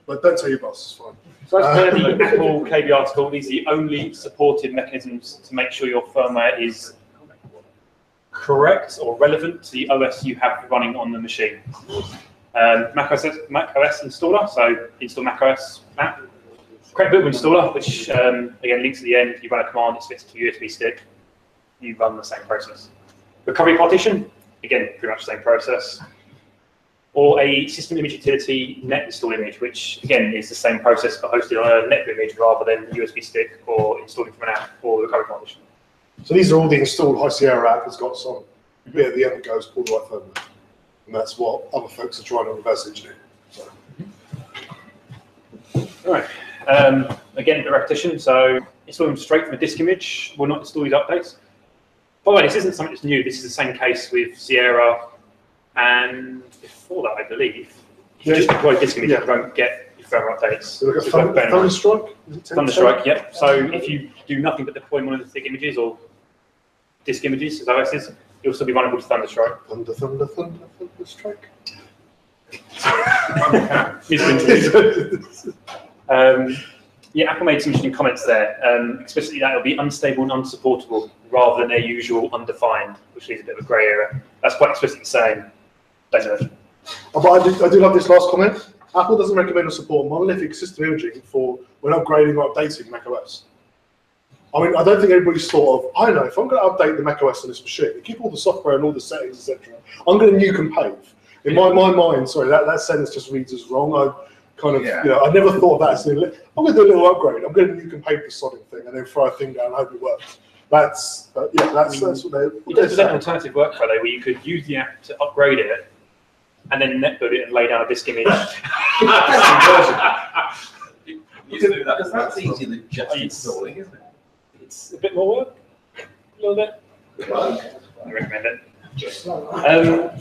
but don't tell your boss. It's fine. So as per the Apple KB article, these are the only supported mechanisms to make sure your firmware is correct or relevant to the OS you have running on the machine. macOS installer, so install macOS app. Create boot installer, which again links at the end. You run a command, it splits to a USB stick. You run the same process. Recovery partition, again pretty much the same process. Or a system image utility net install image, which again is the same process but hosted on a net image rather than a USB stick or installing from an app or the recovery partition. So these are all the installed High Sierra app that's got some bit at the end that goes pull the right firmware. And that's what other folks are trying to reverse engineer. So. All right. Again, the repetition. So install them straight from a disk image. We'll not install these updates. By the way, this isn't something that's new. This is the same case with Sierra. And before that, I believe, you just deploy disk image, you won't get your firmware updates. So like a Thunderstrike? Thunderstrike, yep. So if you do nothing but deploy monolithic images or disk images as OSs, you'll still be vulnerable to Thunderstrike. Thunderstrike. Yeah, Apple made some interesting comments there. Explicitly that it'll be unstable and unsupportable rather than their usual undefined, which leaves a bit of a grey area. That's quite explicitly saying, don't know. But I do love this last comment. Apple doesn't recommend or support monolithic system imaging for when upgrading or updating macOS. I mean, I don't think everybody's thought of, I don't know, if I'm going to update the macOS on this machine, keep all the software and all the settings, etc., I'm going to nuke and pave. In my mind, sorry, that sentence just reads as wrong. I kind of, you know, I never thought of that as, I'm going to do a little upgrade. I'm going to nuke and pave the sodding thing and then throw a thing down and hope it works. That's what they. It does present an alternative workflow though, where you could use the app to upgrade it and then netboot it and lay down a disk image. Because that's easier than just installing, isn't it? It's a bit more work, a little bit. I recommend it.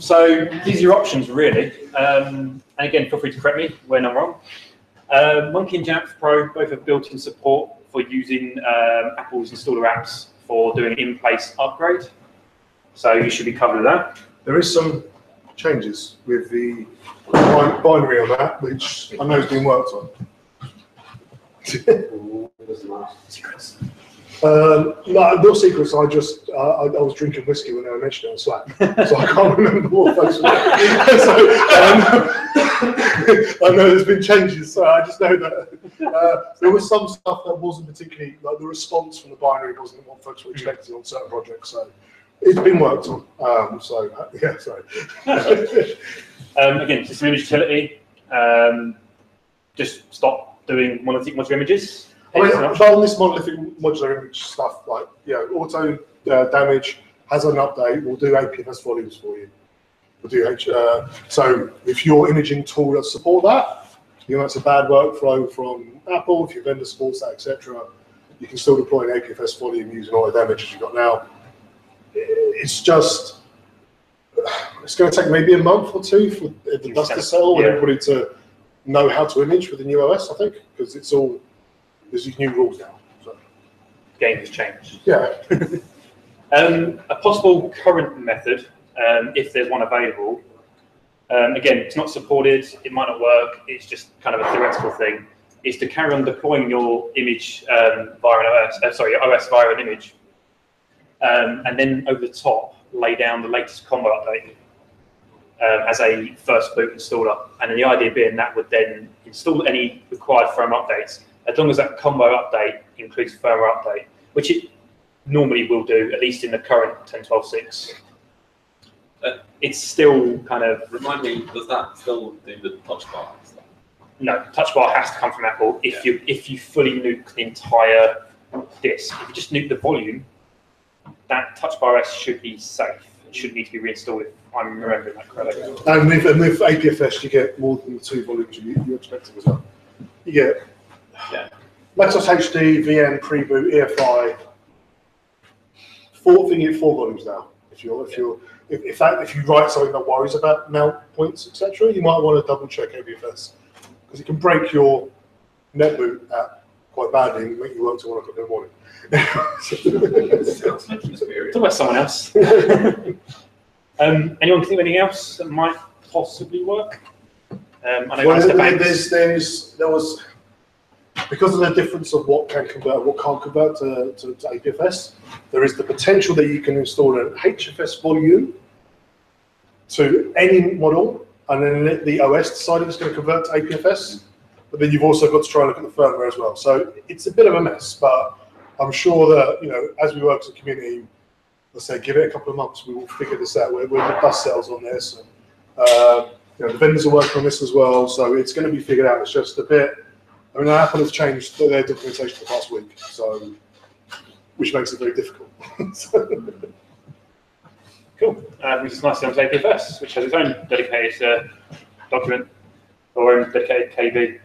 So these are your options really, and again feel free to correct me when I'm wrong. Munki and Jamf Pro both have built-in support for using Apple's installer apps for doing an in-place upgrade, so you should be covered with that. There is some changes with the binary on that, which I know has been worked on. Secrets. No, no secrets. I was drinking whiskey when I mentioned it on Slack, so I can't remember what folks were doing. So I know there's been changes, so I just know that there was some stuff that wasn't particularly, like the response from the binary wasn't what folks were expecting on certain projects. So it's been worked on. Yeah, sorry. Again, system image utility. Just stop doing monolithic modular images. I mean, on this monolithic modular image stuff, like, auto damage has an update. We'll do APFS volumes for you. We'll do so if your imaging tool does support that, it's a bad workflow from Apple. If your vendor supports that, etc., you can still deploy an APFS volume using auto damage as you've got now. It's just, it's going to take maybe a month or two for the dust to settle and everybody to know how to image with the new OS, I think, because it's all, there's these new rules now. So. Game has changed. Yeah. A possible current method, if there's one available, again, it's not supported, it might not work, it's just kind of a theoretical thing, is to carry on deploying your image via an OS, OS via an image, and then over the top, lay down the latest combo update as a first boot installer. And then the idea being that would then install any required firmware updates as long as that combo update includes firmware update, which it normally will do, at least in the current 10.12.6. It's still kind of... Remind me, does that still do the touch bar stuff? No, touch bar has to come from Apple if you fully nuke the entire disk. If you just nuke the volume, that touch bar S should be safe. It shouldn't need to be reinstalled if I'm remembering that correctly. And with APFS, you get more than the 2 volumes you're expecting as well. You get macOS HD, VM, preboot, EFI. You get 4 volumes now. If you write something that worries about mount points, etc., you might want to double check APFS because it can break your netboot app quite badly and make you work till 1 o'clock in the morning. Sounds like experience. Talk about someone else. Anyone think of anything else that might possibly work? I know there was, because of the difference of what can convert and what can't convert to APFS, there is the potential that you can install an HFS volume to any model, and then the OS decide if it's going to convert to APFS. But then you've also got to try and look at the firmware as well. So it's a bit of a mess, but I'm sure that as we work as a community, let's say give it a couple of months, we will figure this out. We're the dust cells on this, and the vendors are working on this as well. So it's going to be figured out. It's just a bit. I mean, Apple has changed their documentation the past week, so which makes it very difficult. Cool. Which is nice to APFS, which has its own dedicated document or own dedicated KB.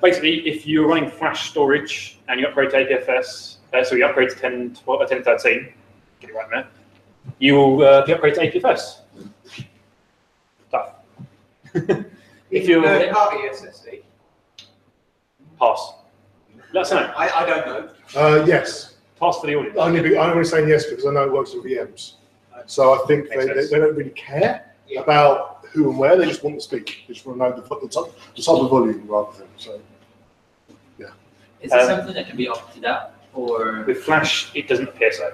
Basically, if you're running flash storage and you upgrade to APFS, so you upgrade to 10.13, get it right there, you will be upgraded to APFS. Stuff. If you're party SSD. Pass. Let us know. I don't know. Yes. Pass for the audience. I'm only saying yes because I know it works with VMs. So I think they don't really care about who and where. They just want to speak. They just want to know the type of volume rather than. So, yeah. Is it something that can be opted out, or with Flash? It doesn't appear so.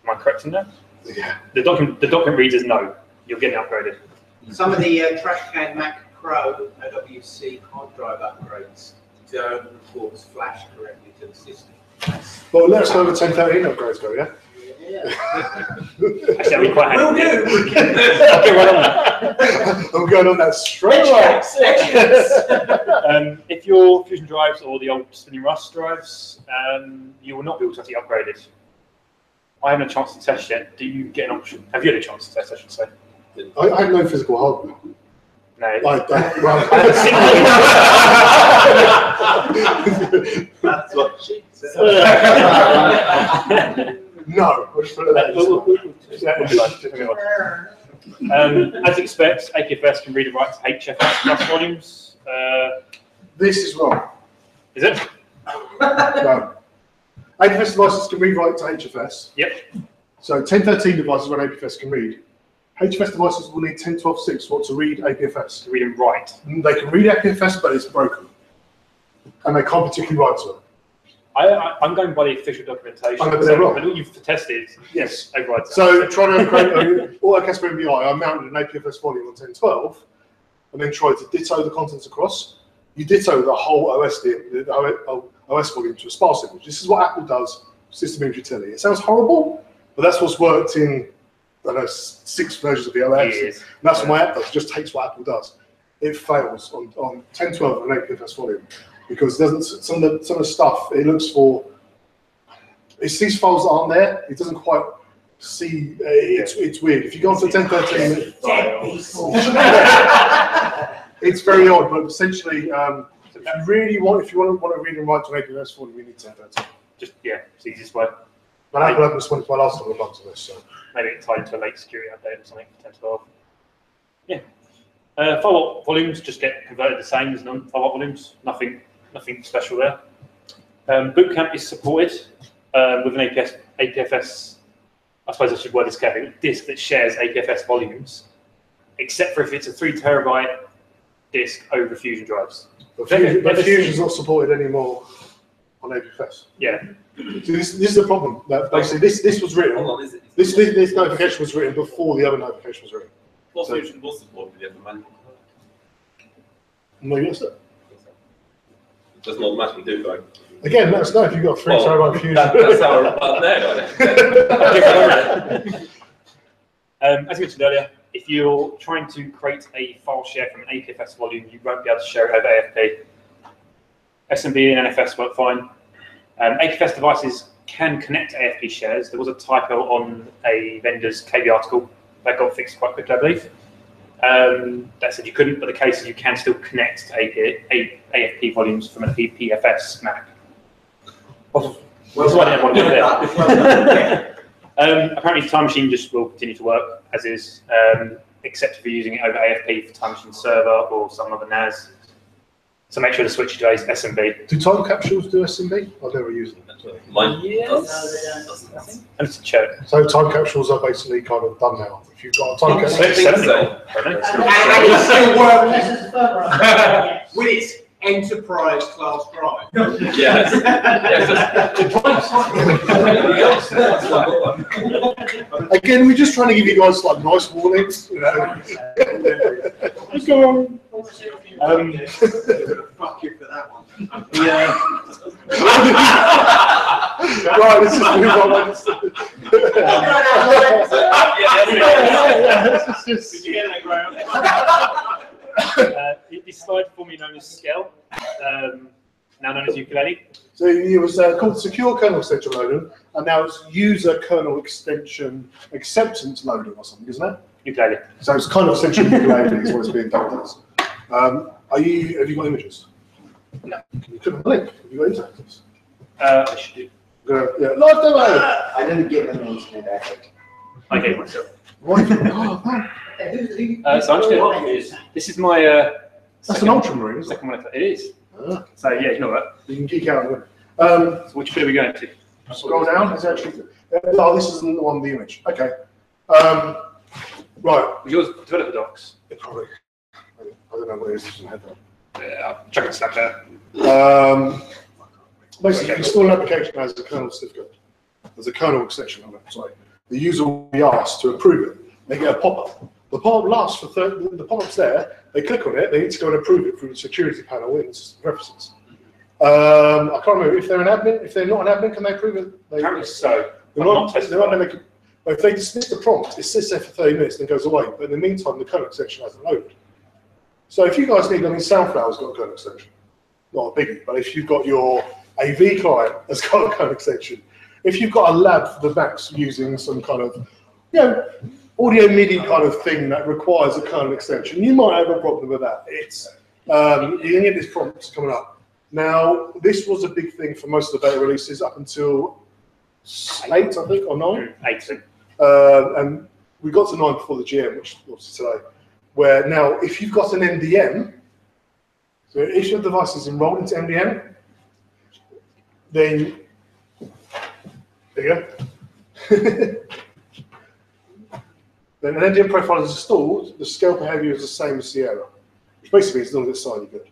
Am I correct in that? Yeah. The document readers know you're getting upgraded. Some of the Trackcan Mac Pro OWC hard drive upgrades don't report Flash correctly to the system. Well, let us know the 1013 upgrades go, yeah? Actually, I'll be quite happy. Will do. I'll get right on that. I'm going on that straight away. If your Fusion drives or the old spinning Rust drives, you will not be automatically upgraded. I haven't had a chance to test yet. Do you get an option? Have you had a chance to test, I should say? I have no physical hardware. No. That's what she said. No. As expected, APFS can read and write to HFS plus volumes. This is wrong. Is it? No. APFS devices can read write to HFS. Yep. So 1013 devices run APFS can read. HFS devices will need 10.12.6 to read APFS. To read and write. They can read APFS, but it's broken. And they can't particularly write to it. I'm going by the official documentation. I know, but they're wrong. But what you've tested, yes, overrides. So trying to create AutoCAD MVI, I mounted an APFS volume on 10.12 and then tried to ditto the contents across. You ditto the whole OS volume to a sparse image. This is what Apple does, system image utility. It sounds horrible, but that's what's worked in, I don't know, 6 versions of the OS. And that's what my app does. It just takes what Apple does. It fails on 10.12 and an APFS volume because it doesn't. Some of the stuff it looks for. It sees files that aren't there. It doesn't quite see. It's weird. If you go onto 10.13, it's very odd. But essentially, if you want to read and write to an APFS volume, you need 10.13. Just it's the easiest way. But Apple opened this one my last couple of months of this, so maybe it's tied into a late security update or something for 10.12. Yeah. 5-watt volumes just get converted the same as non-5-watt volumes. Nothing special there. Boot camp is supported with an APFS. I suppose I should word this carefully. Disk that shares APFS volumes, except for if it's a 3 terabyte disk over Fusion drives. But Fusion's not supported anymore on APFS. Yeah. So this is the problem. Basically, this was written. Hold on, is it? This notification was written before the other notification was written. What Fusion was supported with the other manual? No, yes, sir. doesn't automatically do though. Again, let us know if you've got 3 terabyte fuse. That's our button there. As I mentioned earlier, if you're trying to create a file share from an APFS volume, you won't be able to share it over AFP. SMB and NFS work fine. APFS devices can connect to AFP shares. There was a typo on a vendor's KB article that got fixed quite quickly, I believe. That said you couldn't, but the case is you can still connect to AFP volumes from a PFS Mac. Apparently, Time Machine just will continue to work as is, except if you're using it over AFP for Time Machine server or some other NAS. So make sure to switch to SMB. Do time capsules do SMB? I've never used them. Yes. I need to check. So time capsules are basically kind of done now. If you've got a time capsule, And it still works with its enterprise class drive. Yes. Again, we're just trying to give you guys like nice warnings. You know. What's going on? Fuck you for that one. Yeah. Right, let's just move on. Did you hear that, Graham? This slide formerly known as Scale, now known as Ukulele. So it was called Secure Kernel Extension Loading, and now it's User Kernel Extension Acceptance Loading or something, isn't it? Ukulele. So it's kind of essentially Ukulele is what it's being done as. Have you got images? No. Can you click on the link? Have you got internet? I should do. Yeah, live demo! I didn't give them the internet effort. I gave myself. What? So I'm just doing, this is my That's an Ultramarine, isn't it? second monitor. It is. So yeah, ignore that. You can geek out. So which bit are we going to? Scroll down. It's actually. Oh, this isn't the one with the image. Okay. Right. Yours developer docs. Yeah, probably. I don't know what it is. Yeah, I'll check it Snapchat. Basically, you install an application as a kernel certificate. There's a kernel extension on it. Sorry. The user will be asked to approve it. They get a pop-up. The pop-up lasts for the pop-up's there. They click on it. They need to go and approve it through the security panel in system preferences. I can't remember if they're an admin. If they're not an admin, can they approve it? Apparently so. But if they dismiss the prompt, it sits there for 30 minutes and goes away. But in the meantime, the kernel extension hasn't loaded. So if you guys need, Soundflower's got a kernel extension. Not a biggie, but if you've got your AV client that's got a kernel extension, if you've got a lab for the Macs using some kind of, audio MIDI kind of thing that requires a kernel extension, you might have a problem with that. It's you can get this prompt coming up. Now, this was a big thing for most of the beta releases up until 8, I think, or 9. 8. And we got to 9 before the GM, which was today. Where now, if you've got an MDM, so if your device is enrolled into MDM, then there you go. Then an MDM profile is installed, the scale behavior is the same as Sierra, which basically means as long as it's signed, you're good.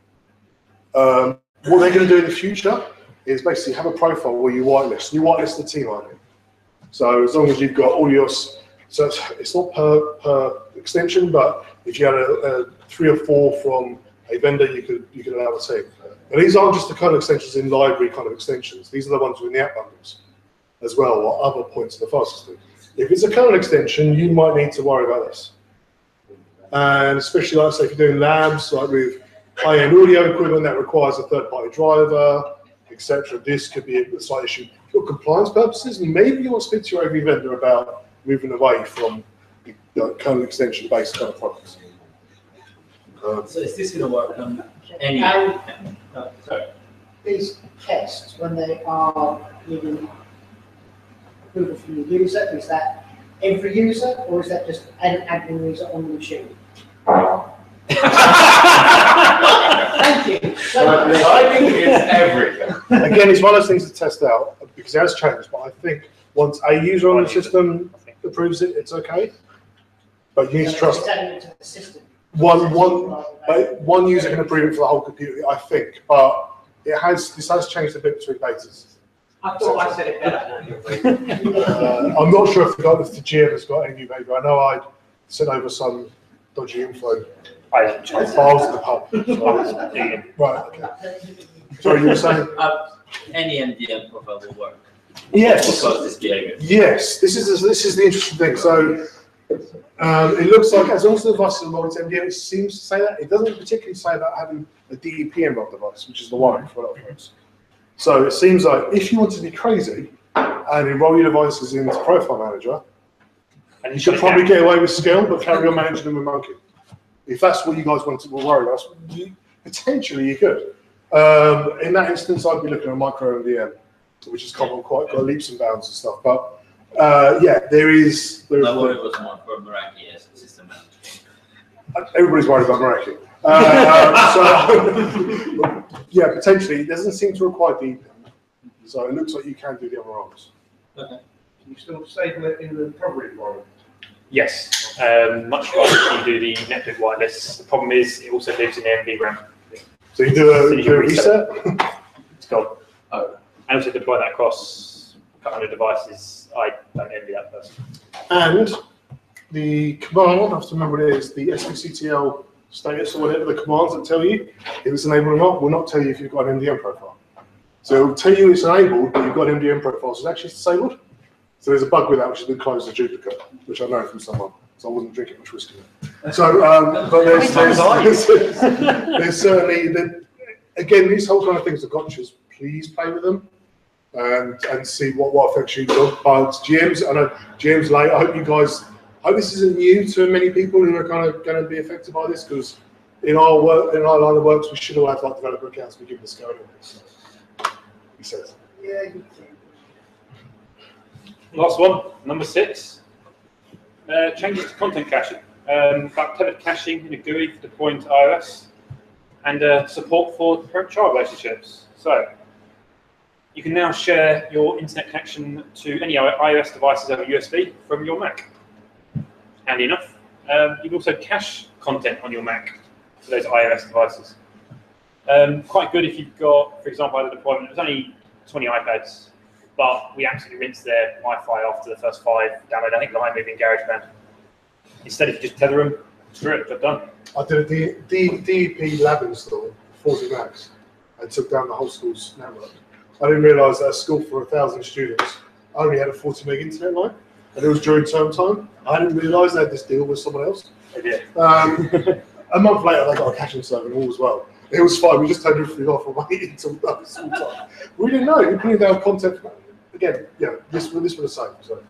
What they're going to do in the future is basically have a profile where you whitelist. You whitelist the T-line. So as long as you've got all your, so it's not per extension, but if you had a 3 or 4 from a vendor, you could allow a team. And these aren't just the kernel extensions in library kind of extensions. These are the ones within the app bundles as well, or other points in the file system. If it's a kernel extension, you might need to worry about this. And especially, like, say, if you're doing labs, like with high-end audio equipment that requires a third-party driver, etc., this could be a slight issue. For compliance purposes, maybe you want to speak to your AV vendor about moving away from kernel extension-based kind of products. So is this going to work on any? These tests, when they are giving approval from the user, is that every user, or is that just an admin user on the machine? Thank you. I think it's everything. Again, it's one of those things to test out because it has changed. But I think once a user on the system approves it, it's okay. But you need to trust one user can approve it for the whole computer, I think. But this has changed a bit between betas. I thought I said it better. I'm not sure if the GM has got any new behavior. I know I sent over some dodgy info I haven't checked. Files in the pub. So, right, okay. Sorry, you were saying? Any MDM profile will work. Yes. Because this behavior. Yes, this is the interesting thing. So it looks like as long as the device is enrolled in MDM, it seems to say that. It doesn't particularly say about having a DEP enrolled device, which is the one for a lot of folks. So it seems like if you want to be crazy and enroll your devices into Profile Manager, and you should probably get away with Skill, but carry on managing them with Munki. If that's what you guys want to worry about, potentially you could. In that instance, I'd be looking at micro MDM, which is common, quite got leaps and bounds and stuff. But yeah, there is. My worry was more for Meraki as a system manager. Everybody's worried about Meraki. So yeah, potentially, it doesn't seem to require DEP. So it looks like you can do the other roles. Okay. Can you still save it in the recovery environment? Yes, much like you do the network wireless. The problem is it also lives in the MV RAM. So you do a reset? It's gone. Oh. And also deploy that across a couple of devices. I don't envy that person. And the command, I have to remember what it is, the SBCTL status or whatever, the commands that tell you if it's enabled or not, will not tell you if you've got an MDM profile. So it will tell you it's enabled, but you've got an MDM profile, so it's actually disabled. So there's a bug with that, which has been closed as duplicate, which I know from someone. So I wasn't drinking much whiskey. So, but there's certainly, again, these whole kind of things are gotchas. Please play with them and see what effects you got. But GMs, I know GMs late. I hope you guys, I hope this isn't new to many people who are kind of going to be affected by this, because in our work, in our line of works, we should all have like developer accounts. We give this go. He says. Yeah, you can. Last one, number 6. Changes to content caching. Like tethered caching in a GUI for deploying to iOS, and support for parent-child relationships. So you can now share your internet connection to any iOS devices over USB from your Mac. Handy enough. You can also cache content on your Mac for those iOS devices. Quite good if you've got, for example, I had a deployment, it was only 20 iPads, but we absolutely rinsed their Wi-Fi after the first 5 download. I think the iMovie in GarageBand. Instead, if you just tether them, screw it, job done. I did a DEP lab install, 40 Macs, and took down the whole school's network. I didn't realise that a school for 1,000 students only had a 40 meg internet line, and it was during term time. I didn't realise they had this deal with someone else. They did. A month later, they got a caching server and all was well. It was fine. We just turned everything off and waited until that was all time. We didn't know. You're putting down content. Again, yeah, this was the same. So.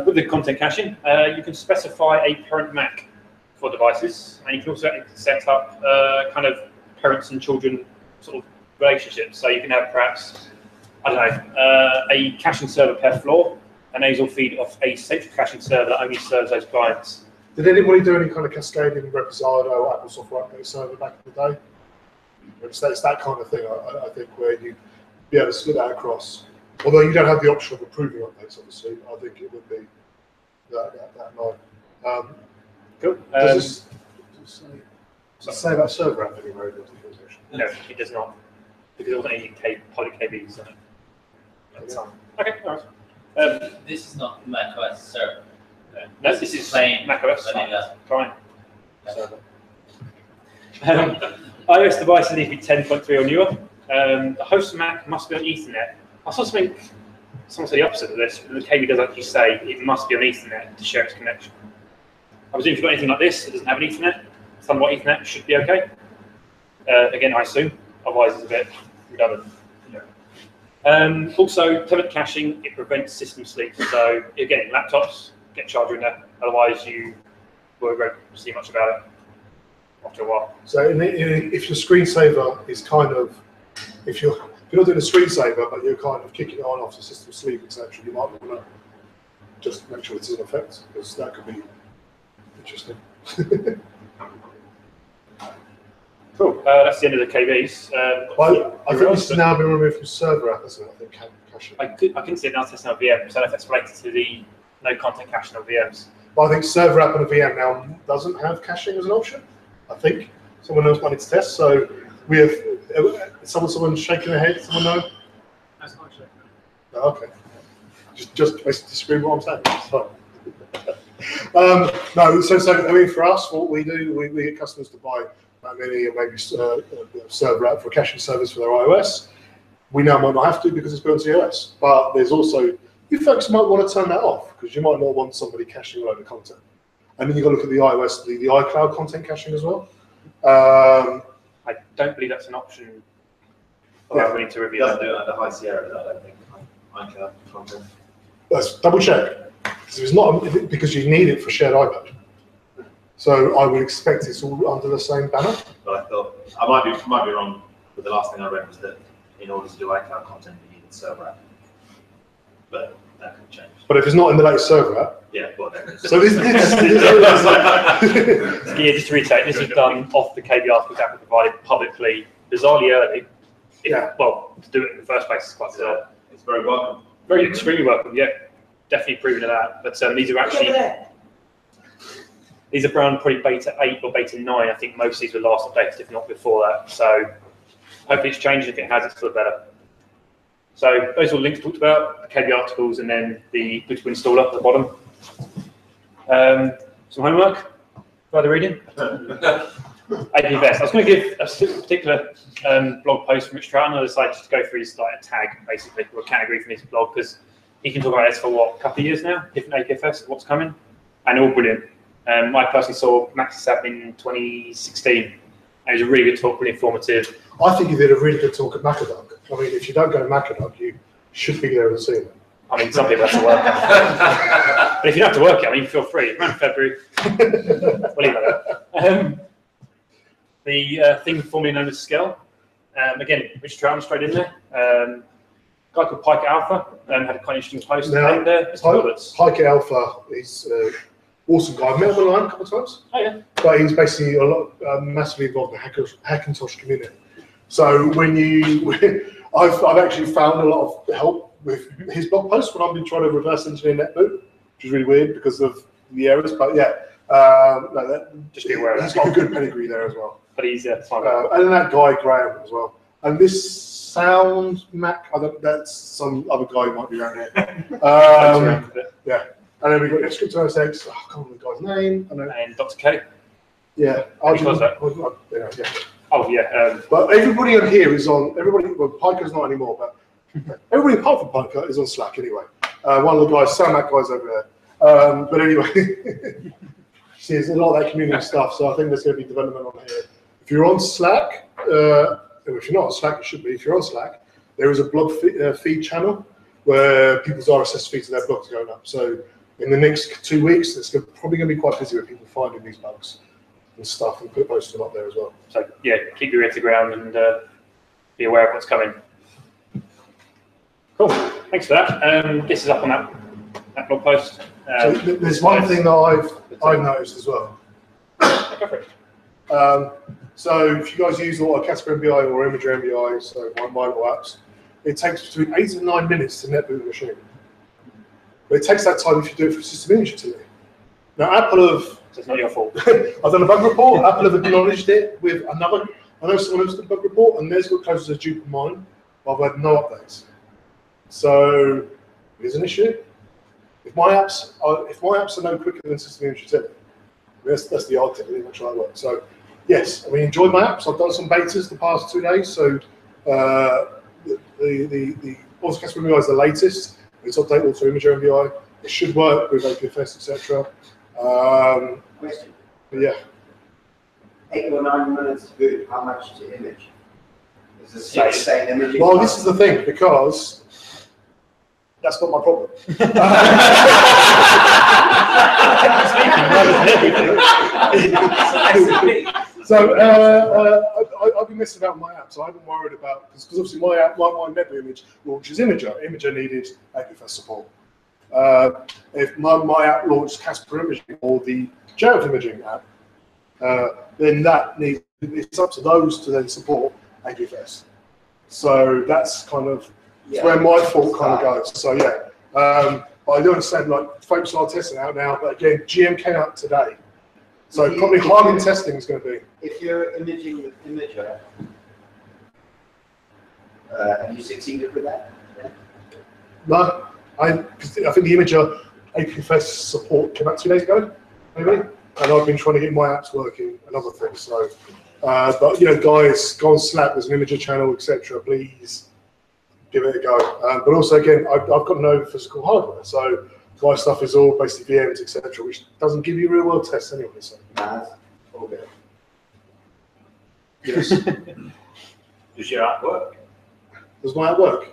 With the content caching, you can specify a parent Mac for devices, and you can also set up kind of parents and children sort of relationships. So you can have perhaps, I don't know, a caching server per floor, a nasal feed of a central caching server that only serves those clients. Did anybody do any kind of cascading Reposado or Apple Software Update server back in the day? It's that kind of thing, I think, where you'd be able to split that across. Although you don't have the option of approving updates, obviously, I think it would be that line. Cool. Does this say about server app anywhere? No, it does not, because it wasn't any public KBs on it at the time. Okay, all right. This is not macOS server. No, this is plain macOS client server. iOS devices need to be 10.3 or newer. The host Mac must be on Ethernet. I saw something, someone said the opposite of this, but the KB does actually say it must be on Ethernet to share its connection. I presume if you've got anything like this that doesn't have an Ethernet, somewhat Ethernet should be okay. Again, I assume, otherwise it's a bit redundant. Yeah. Also, tethered caching, it prevents system sleep. So again, laptops, get a charger in there, otherwise you won't see much about it after a while. So if your screensaver is kind of, if you're not doing a screensaver, but you're kind of kicking it on off the system sleep, etc., you might want to just make sure it's in effect, because that could be interesting. Cool. That's the end of the KVs. I think this has now been removed from server app, hasn't it? I think caching. I couldn't see it now testing on VM, so if that's related to the no content caching on VMs. Well, I think server app on a VM now doesn't have caching as an option. I think someone else wanted to test, so we have someone shaking their head. Someone know? That's not shaking. Oh, okay. Just basically disagree with what I'm saying. It's fine. No, so I mean, for us, what we do, we get customers to buy many, or maybe server out for a caching service for their iOS. We now might not have to because it's built into iOS, but there's also, you folks might want to turn that off because you might not want somebody caching a load of content. And then you've got to look at the iOS, the iCloud content caching as well. I don't believe that's an option. Yeah. We need to review Doesn't that. do it under High Sierra, I don't think. iCloud content. Let's double check. So it's not because you need it for shared iPad. So I would expect it's all under the same banner. But I thought, I might be wrong, but the last thing I read was that in order to do iCloud content, you needed server app. But that could change. But if it's not in the latest server app. Yeah, well, then it's So this Yeah, just to reiterate, this is done off the KB articles that were provided publicly, bizarrely early. Yeah. Well, to do it in the first place is quite bizarre. it's very welcome. Very extremely welcome, yeah. Definitely proving of that. But these are actually, these are around probably beta 8 or beta 9. I think most of these were last updated, if not before that. So hopefully it's changed. If it has, it's for the better. So those are all links talked about, the KB articles, and then the Bluetooth installer at the bottom. Some homework, further reading. APFS. I was going to give a particular blog post from Rich Troughton. I decided just to go through his like a tag, basically, or a category from his blog, because he can talk about this for what, a couple of years now, different APFS, what's coming, and all brilliant. I personally saw Max's app in 2016, and it was a really good talk, really informative. I think you did a really good talk at Macaduck. I mean, if you don't go to Macaduck, you should be there and see it. I mean, some people have to work it. But if you don't have to work it, I mean, feel free. Around February, we'll leave that. The thing formerly known as Scale. Again, Rich Troughton straight in there. A guy called Pike Alpha had a quite interesting post. Now, Pike Alpha is an awesome guy. I've met him online a couple of times. Oh, yeah. But he's basically a lot massively involved in the Hackintosh community. So when I've actually found a lot of help with his blog posts when I've been trying to reverse engineer NetBoot, which is really weird because of the errors. But yeah, just be aware of that. He's got a good pedigree there as well. But he's and then that guy Graham as well. And this Sound Mac, that's some other guy who might be around here. Yeah. And then we've got Script OS X, I can't remember the guy's name. And Dr. K. Yeah. Yeah. Oh, yeah. But everybody on here is on, well, Piker's not anymore, but everybody apart from Piker is on Slack anyway. One of the guys, Sound Mac guy's over there. But anyway, see, there's a lot of that community stuff, so I think there's going to be development on here. If you're on Slack, if you're not on Slack, you should be. If you're on Slack, there is a blog feed channel where people's RSS feeds of their blogs are going up. So in the next 2 weeks, it's probably going to be quite busy with people finding these bugs and stuff and post them up there as well. So yeah, keep your ear to the ground and be aware of what's coming. Cool, thanks for that. This is up on that blog post. So there's one thing that I've noticed as well. Go for it. So if you guys use a Casper MBI or Imager MBI, so my little apps, it takes between 8 and 9 minutes to netboot a machine. But it takes that time if you do it for system image utility. Now Apple have... So it's not your fault. I've done a bug report, Apple have acknowledged it with another... I know someone else did a bug report, and theirs got closer to dupe of mine, but I've had no updates. So here's an issue. If my apps are no quicker than system image utility, that's the article in which I work. So yes, I mean, enjoyed my apps. I've done some betas the past 2 days. So the Casper MBI is the latest. It's updated to Imager MBI. It should work with APFS, etc. Question. Yeah. 8 or 9 minutes boot, how much to image? Is this the same imaging? Well, this is the thing, because that's not my problem. So I've been messing about with my app, so I haven't worried about, because obviously my app, my NetBoot image launches Imager. Imager needed APFS support. If my app launched Casper Imaging or the JF Imaging app, then that needs, it's up to those to then support APFS. So that's kind of where my fault kind of goes. So yeah, but I do understand, like, folks are testing out now, but again, GM came out today. So probably hardening testing is going to be. If you're imaging with Imager, have you succeeded with that? No, I think the Imager APFS support came out 2 days ago, maybe, and I've been trying to get my apps working and other things. So, but you know, guys, go on Slack. There's an Imager channel, etc. Please give it a go. But also, again, I've got no physical hardware, so my stuff is all basically VMs, etc., which doesn't give you real world tests anyway. So, all good. Yes. Does your app work? Does my app work?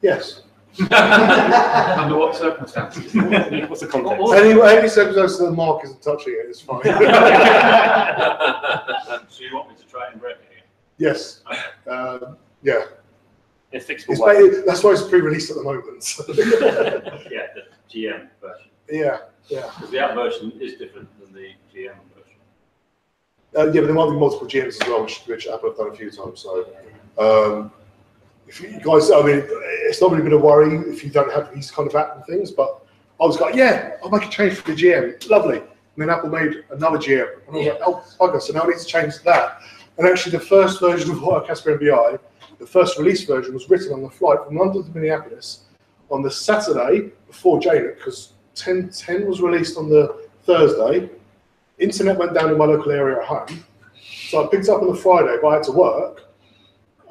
Yes. Under what circumstances? What's the context? Any circumstances that Mark isn't touching it is fine. So you want me to try and break it again? Yes. Yeah. It's fixable. That's why it's pre-released at the moment. So. Yeah, the GM version. Yeah, yeah. Because the app version is different than the GM version. Yeah, but there might be multiple GMs as well, which Apple have done a few times. So, if you guys, I mean, it's not really been a worry if you don't have these kind of app and things. But I was like, yeah, I'll make a change for the GM. Lovely. And then Apple made another GM, and I was like, oh, bugger. So now I need to change that. And actually, the first version of Casper MBI, the first release version, was written on the flight from London to Minneapolis on the Saturday before JNUC, because 10.10 was released on the Thursday. Internet went down in my local area at home, so I picked it up on the Friday, but I had to work,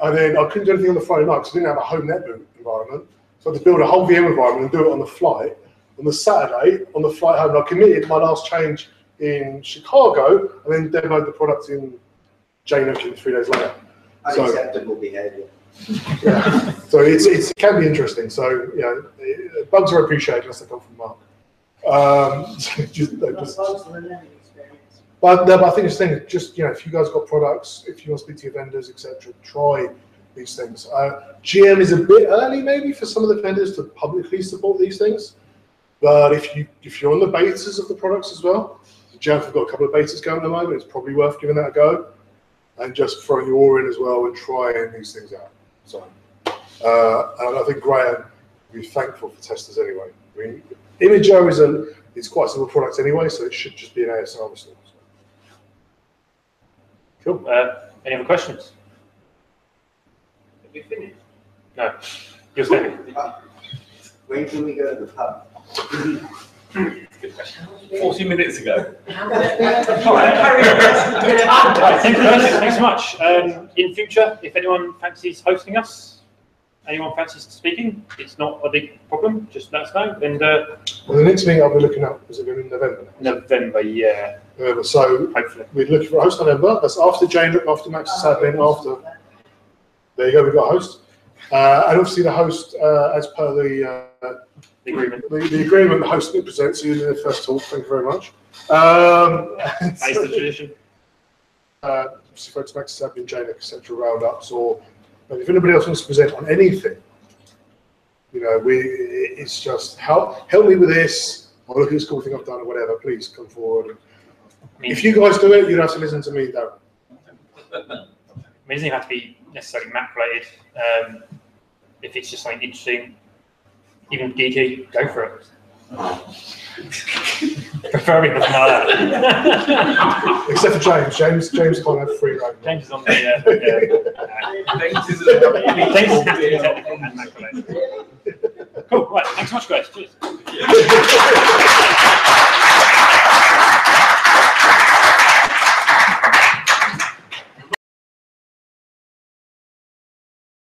and then I couldn't do anything on the Friday night because I didn't have a home netboot environment, so I had to build a whole VM environment and do it on the flight. On the Saturday, on the flight home, I committed my last change in Chicago, and then demoed the product in JNUC 3 days later. Unacceptable behaviour. Yeah, so it can be interesting. So yeah, bugs are appreciated unless they come from Mark. But I think it's thing. Just if you guys got products, if you want to speak to your vendors, etc., try these things. GM is a bit early maybe for some of the vendors to publicly support these things. But if you're on the betas of the products as well, Jeff have got a couple of betas going at the moment. It's probably worth giving that a go. And just throwing your oar in as well and trying these things out. So, and I think Graham will be thankful for testers anyway. I mean, Imager is quite a simple product anyway, so it should just be an ASR install. So. Cool. Any other questions? Have we finished? No. You're standing. When can we go to the pub? Good question. 40 minutes ago. Right, thanks so much. In future, if anyone fancies hosting us, anyone fancies speaking, it's not a big problem. Just let us know. And well, the next meeting I'll be looking at is it going to be in November? November, yeah. So hopefully we're looking for a host November. That's after JNUC, after Max's admin, after. There you go. We've got a host, and obviously the host, as per the agreement. The agreement, the host presents you in the first talk. Thank you very much. That's the tradition. Folks, Max's admin, JNUC, etc. roundups, or if anybody else wants to present on anything, it's just help me with this, or look at this cool thing I've done, or whatever. Please come forward. If you guys do it, you don't have to listen to me, Darren. It doesn't even have to be necessarily Mac related. If it's just something interesting, even geeky, go for it. Preferably nothing like that. Except for James. James can't have free reign. James is on the. James is Mac related. Cool. Right. Thanks so much, guys. Cheers.